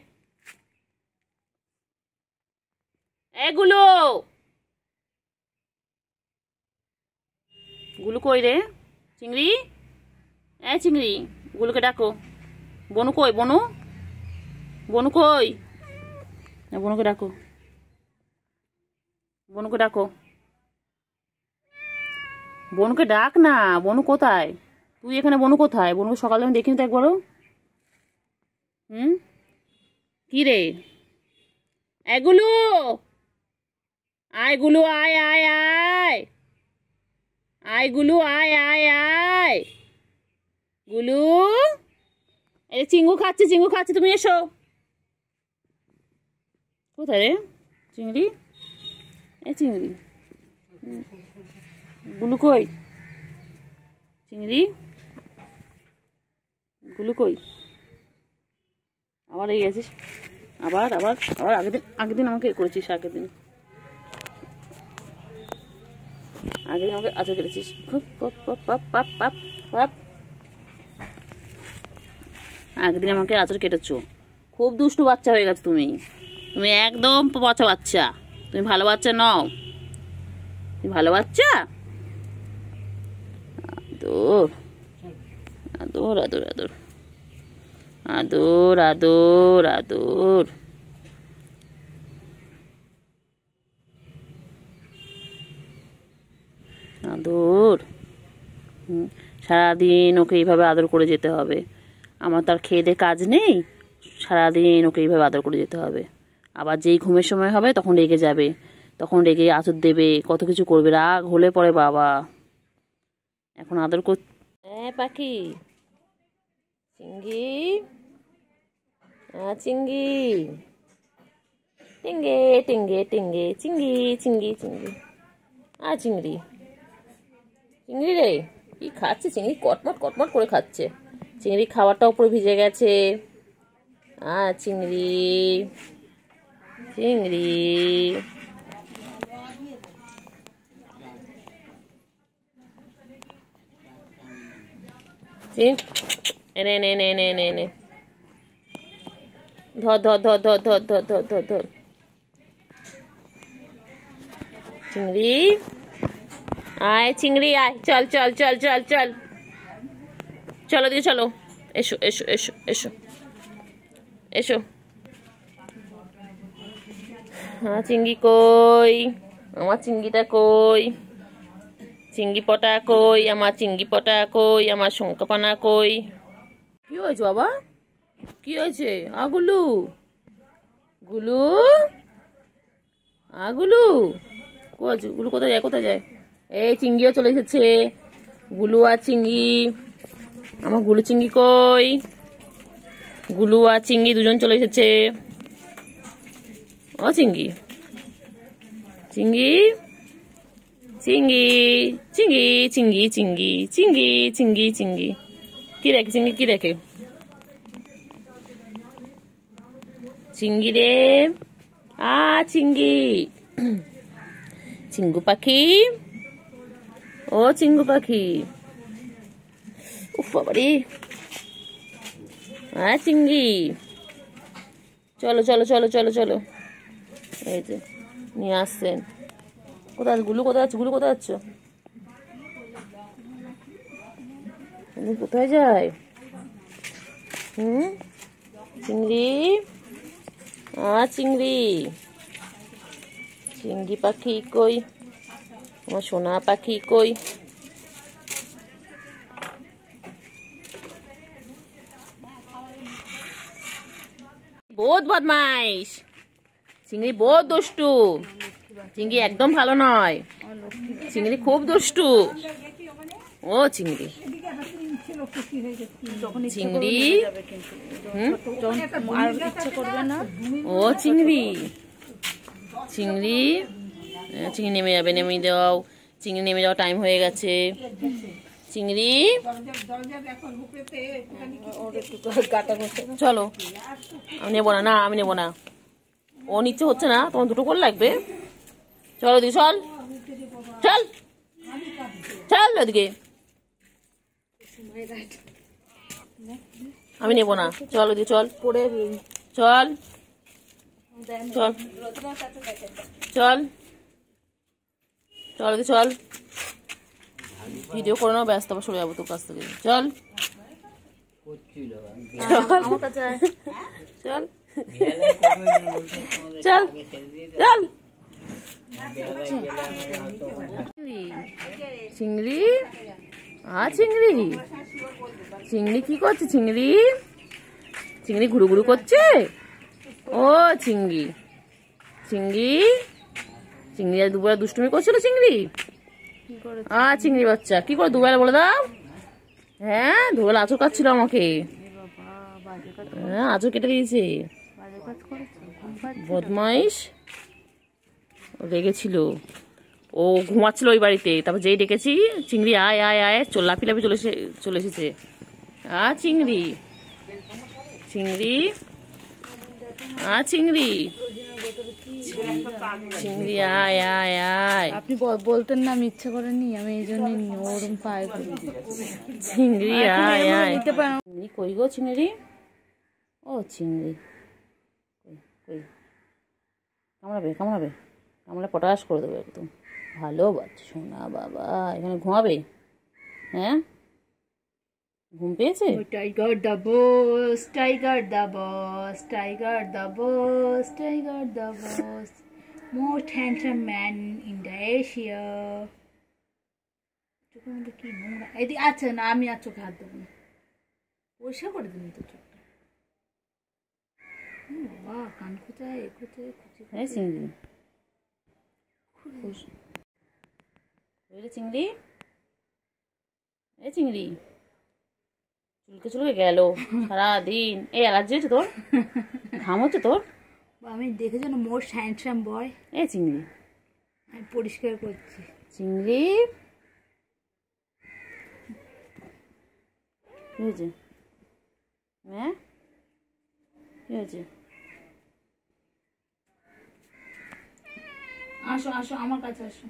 এ গুলু, গুলু কই রে? চিংড়ি, এ চিংড়ি, গুলুকে ডাকো। বনু কই? বনু, বনু কই? বনুকে ডাকো, বনুকে ডাকো, বনুকে ডাক না। বনু কোথায়? তুই এখানে, বনু কোথায়? বনুকে সকালে আমি দেখিনি তো একবারও। কি রে? এগুলো আয়, গুলু আয় আয় আয়, আয় গুলু আয় আয় আয়। গুলু, এই চিঙ্গু খাচ্ছে, চিঙ্গু খাচ্ছে, তুমি এসো। কোথায় রে চিংড়ি? এ চিংড়ি, গুলু কই? চিংড়ি, গুলু কই? আবার এই গেছিস, আবার আবার আবার আগের দিন আমাকে করেছিস, আগের দিন আমাকে আচর কেটেছিস। আগের দিন আমাকে আচর কেটেছো, খুব দুষ্টু বাচ্চা হয়ে গেছে তুমি। তুমি একদম পচা বাচ্চা, তুমি ভালো বাচ্চা নও। তুমি ভালো বাচ্চা? আদর আদর আদর আদর আদর আদর আদর। আদর, সারাদিন ওকে এইভাবে আদর করে যেতে হবে। আমার তার খেয়ে দিয়ে কাজ নেই, সারাদিন ওকে এইভাবে আদর করে যেতে হবে। আবার যেই ঘুমের সময় হবে তখন রেগে যাবে, তখন রেগে আদর দেবে, কত কিছু করবে, রাগ হলে পরে বাবা। এখন আদর কর। হ্যাঁ পাখি, চিঙ্গি, চিঙ্গি, টিঙ্গে টিঙ্গে টিঙ্গে, চিঙ্গি চিঙ্গি চিঙ্গি, চিংড়ি, চিংড়ি রে কি খাচ্ছে? চিংড়ি কটমট কটমট করে খাচ্ছে। চিংড়ি খাবারটা উপরে ভিজে গেছে। চিংড়ি, চিংড়ি, এনে এনে এনে এনে এনে এনে, ধর ধর ধর ধর ধর ধর ধর ধর ধর। চিংড়ি আয়, চিংড়ি আয়, চল চল চল চল চল, চলো দিকে চলো, এসো এসো এসো এসো এসো। চিংড়ি কই? আমার চিংড়িটা কই? চিংড়ি পটা কই? আমার চিংড়ি পটা কই? আমার শঙ্কপানা কই? কি হয়েছে বাবা? কি হয়েছে? গুলু, গুলু, গুলু গুলু কোথায় যায়? কোথায় যায়? এই চিংড়িও চলে এসেছে। গুলু আর চিংড়ি, আমার গুলু চিংড়ি কই? গুলু আর চিংড়ি দুজন চলে এসেছে। ও চিংড়ি, চিংড়ি, চিংড়ি, চিংড়ি, চিংড়ি, চিংড়ি, চিংড়ি, চিংড়ি, চিংড়ি, কি দেখে? চিংড়ি কি দেখে? চিংড়ি রে, চিংড়ি, চিঙ্গু পাখি, ও চিঙ্গু পাখি, উফ বাবারে। চিংড়ি, চলো চলো চলো চলো চলো, এই যে নিয়ে আসছেন। কোথায় গুলু? কোথায় যাচ্ছে? গুলু কোথায় যাচ্ছ? কোথায় যায়? চিংড়ি, চিংড়ি, চিংড়ি পাখি কই? আমার সোনা পাখি কই? বহুত বদমাইশ চিংড়ি, বহুত দুষ্টু চিংড়ি, একদম ভালো নয় চিংড়ি, খুব দুষ্টু। ও চিংড়ি, চিংড়ি, ও চিংড়ি, চিংড়ি, চিংড়ি নেমে যাবে, নেমে দাও চিংড়ি, নেমে যাওয়া টাইম হয়ে গেছে। চিংড়ি চলো, আমি নেবো না, না আমি নেবো না, ও নিচ্ছে হচ্ছে না, তোমার দুটো করে লাগবে। চলো দি, চল চল চল ওদিকে, আমি নেবো না, চল ওদিকে চল, চল চল চল চল ওদিকে চল, ভিডিও করে নাও, ব্যস্ত আবার সরে যাবো তোর কাছ থেকে। চল চল চল চল। চিংড়ি, চিংড়ি, চিংড়ি কি করছে? চিংড়ি, চিংড়ি ঘুরু ঘুরু করছে। ও চিংড়ি, চিংড়ি, চিংড়ি আর দুবেলা দুষ্টুমি করছিল চিংড়ি। চিংড়ি বাচ্চা কি করে দুবেলা বলে দাও? হ্যাঁ, দুবেলা আঁচড় কাটছিল আমাকে, হ্যাঁ আঁচড় কেটে দিয়েছে, বদমাইশ, রেগেছিল, ও ঘুমাচ্ছিল ওই বাড়িতে, তারপর যেই ডেকেছি চিংড়ি আয় আয় আয়, লাফি লাফি চলে এসেছে। চিংড়ি, চিংড়ি, চিংড়ি, চিংড়ি আয় আয় আয়। আপনি বলতেন না, আমি ইচ্ছা করেনি, আমি এই জন্য ওরম পায়ে চিংড়ি আয় আয়। চিংড়ি কই গো? চিংড়ি, ও চিংড়ি কই কই, কামড়াবে কামড়াবে, কামড়া পটাশ করে দেবে একদম। ভালো বাচ্চা সোনা বাবা, এখানে ঘুমাবে? হ্যাঁ, ঘুম পেয়েছে? Tiger the boss, Tiger the boss, Tiger the boss, Tiger the boss, most handsome man in the Asia. চোখের মধ্যে কি নোংরা! এদিকে আচ্ছা না, আমি আর চোখে হাত দেবো না, পরিষ্কার করে দিন তো চোখটা। বাবা, কান খোঁচায়, খোঁচায়, হ্যাঁ চিংড়ি, চিংড়ি, এই চিংড়ি চুলকে চুলকে গেল সারাদিন। এই অ্যালার্জি হচ্ছে তোর? ঘাম হচ্ছে তোর? আমি দেখে যেন মোস্ট হ্যান্ডসাম বয়। এই চিংড়ি, আমি পরিষ্কার করছি। চিংড়ি কি হয়েছে? হ্যাঁ কি হয়েছে? আসো আসো, আমার কাছে আসো।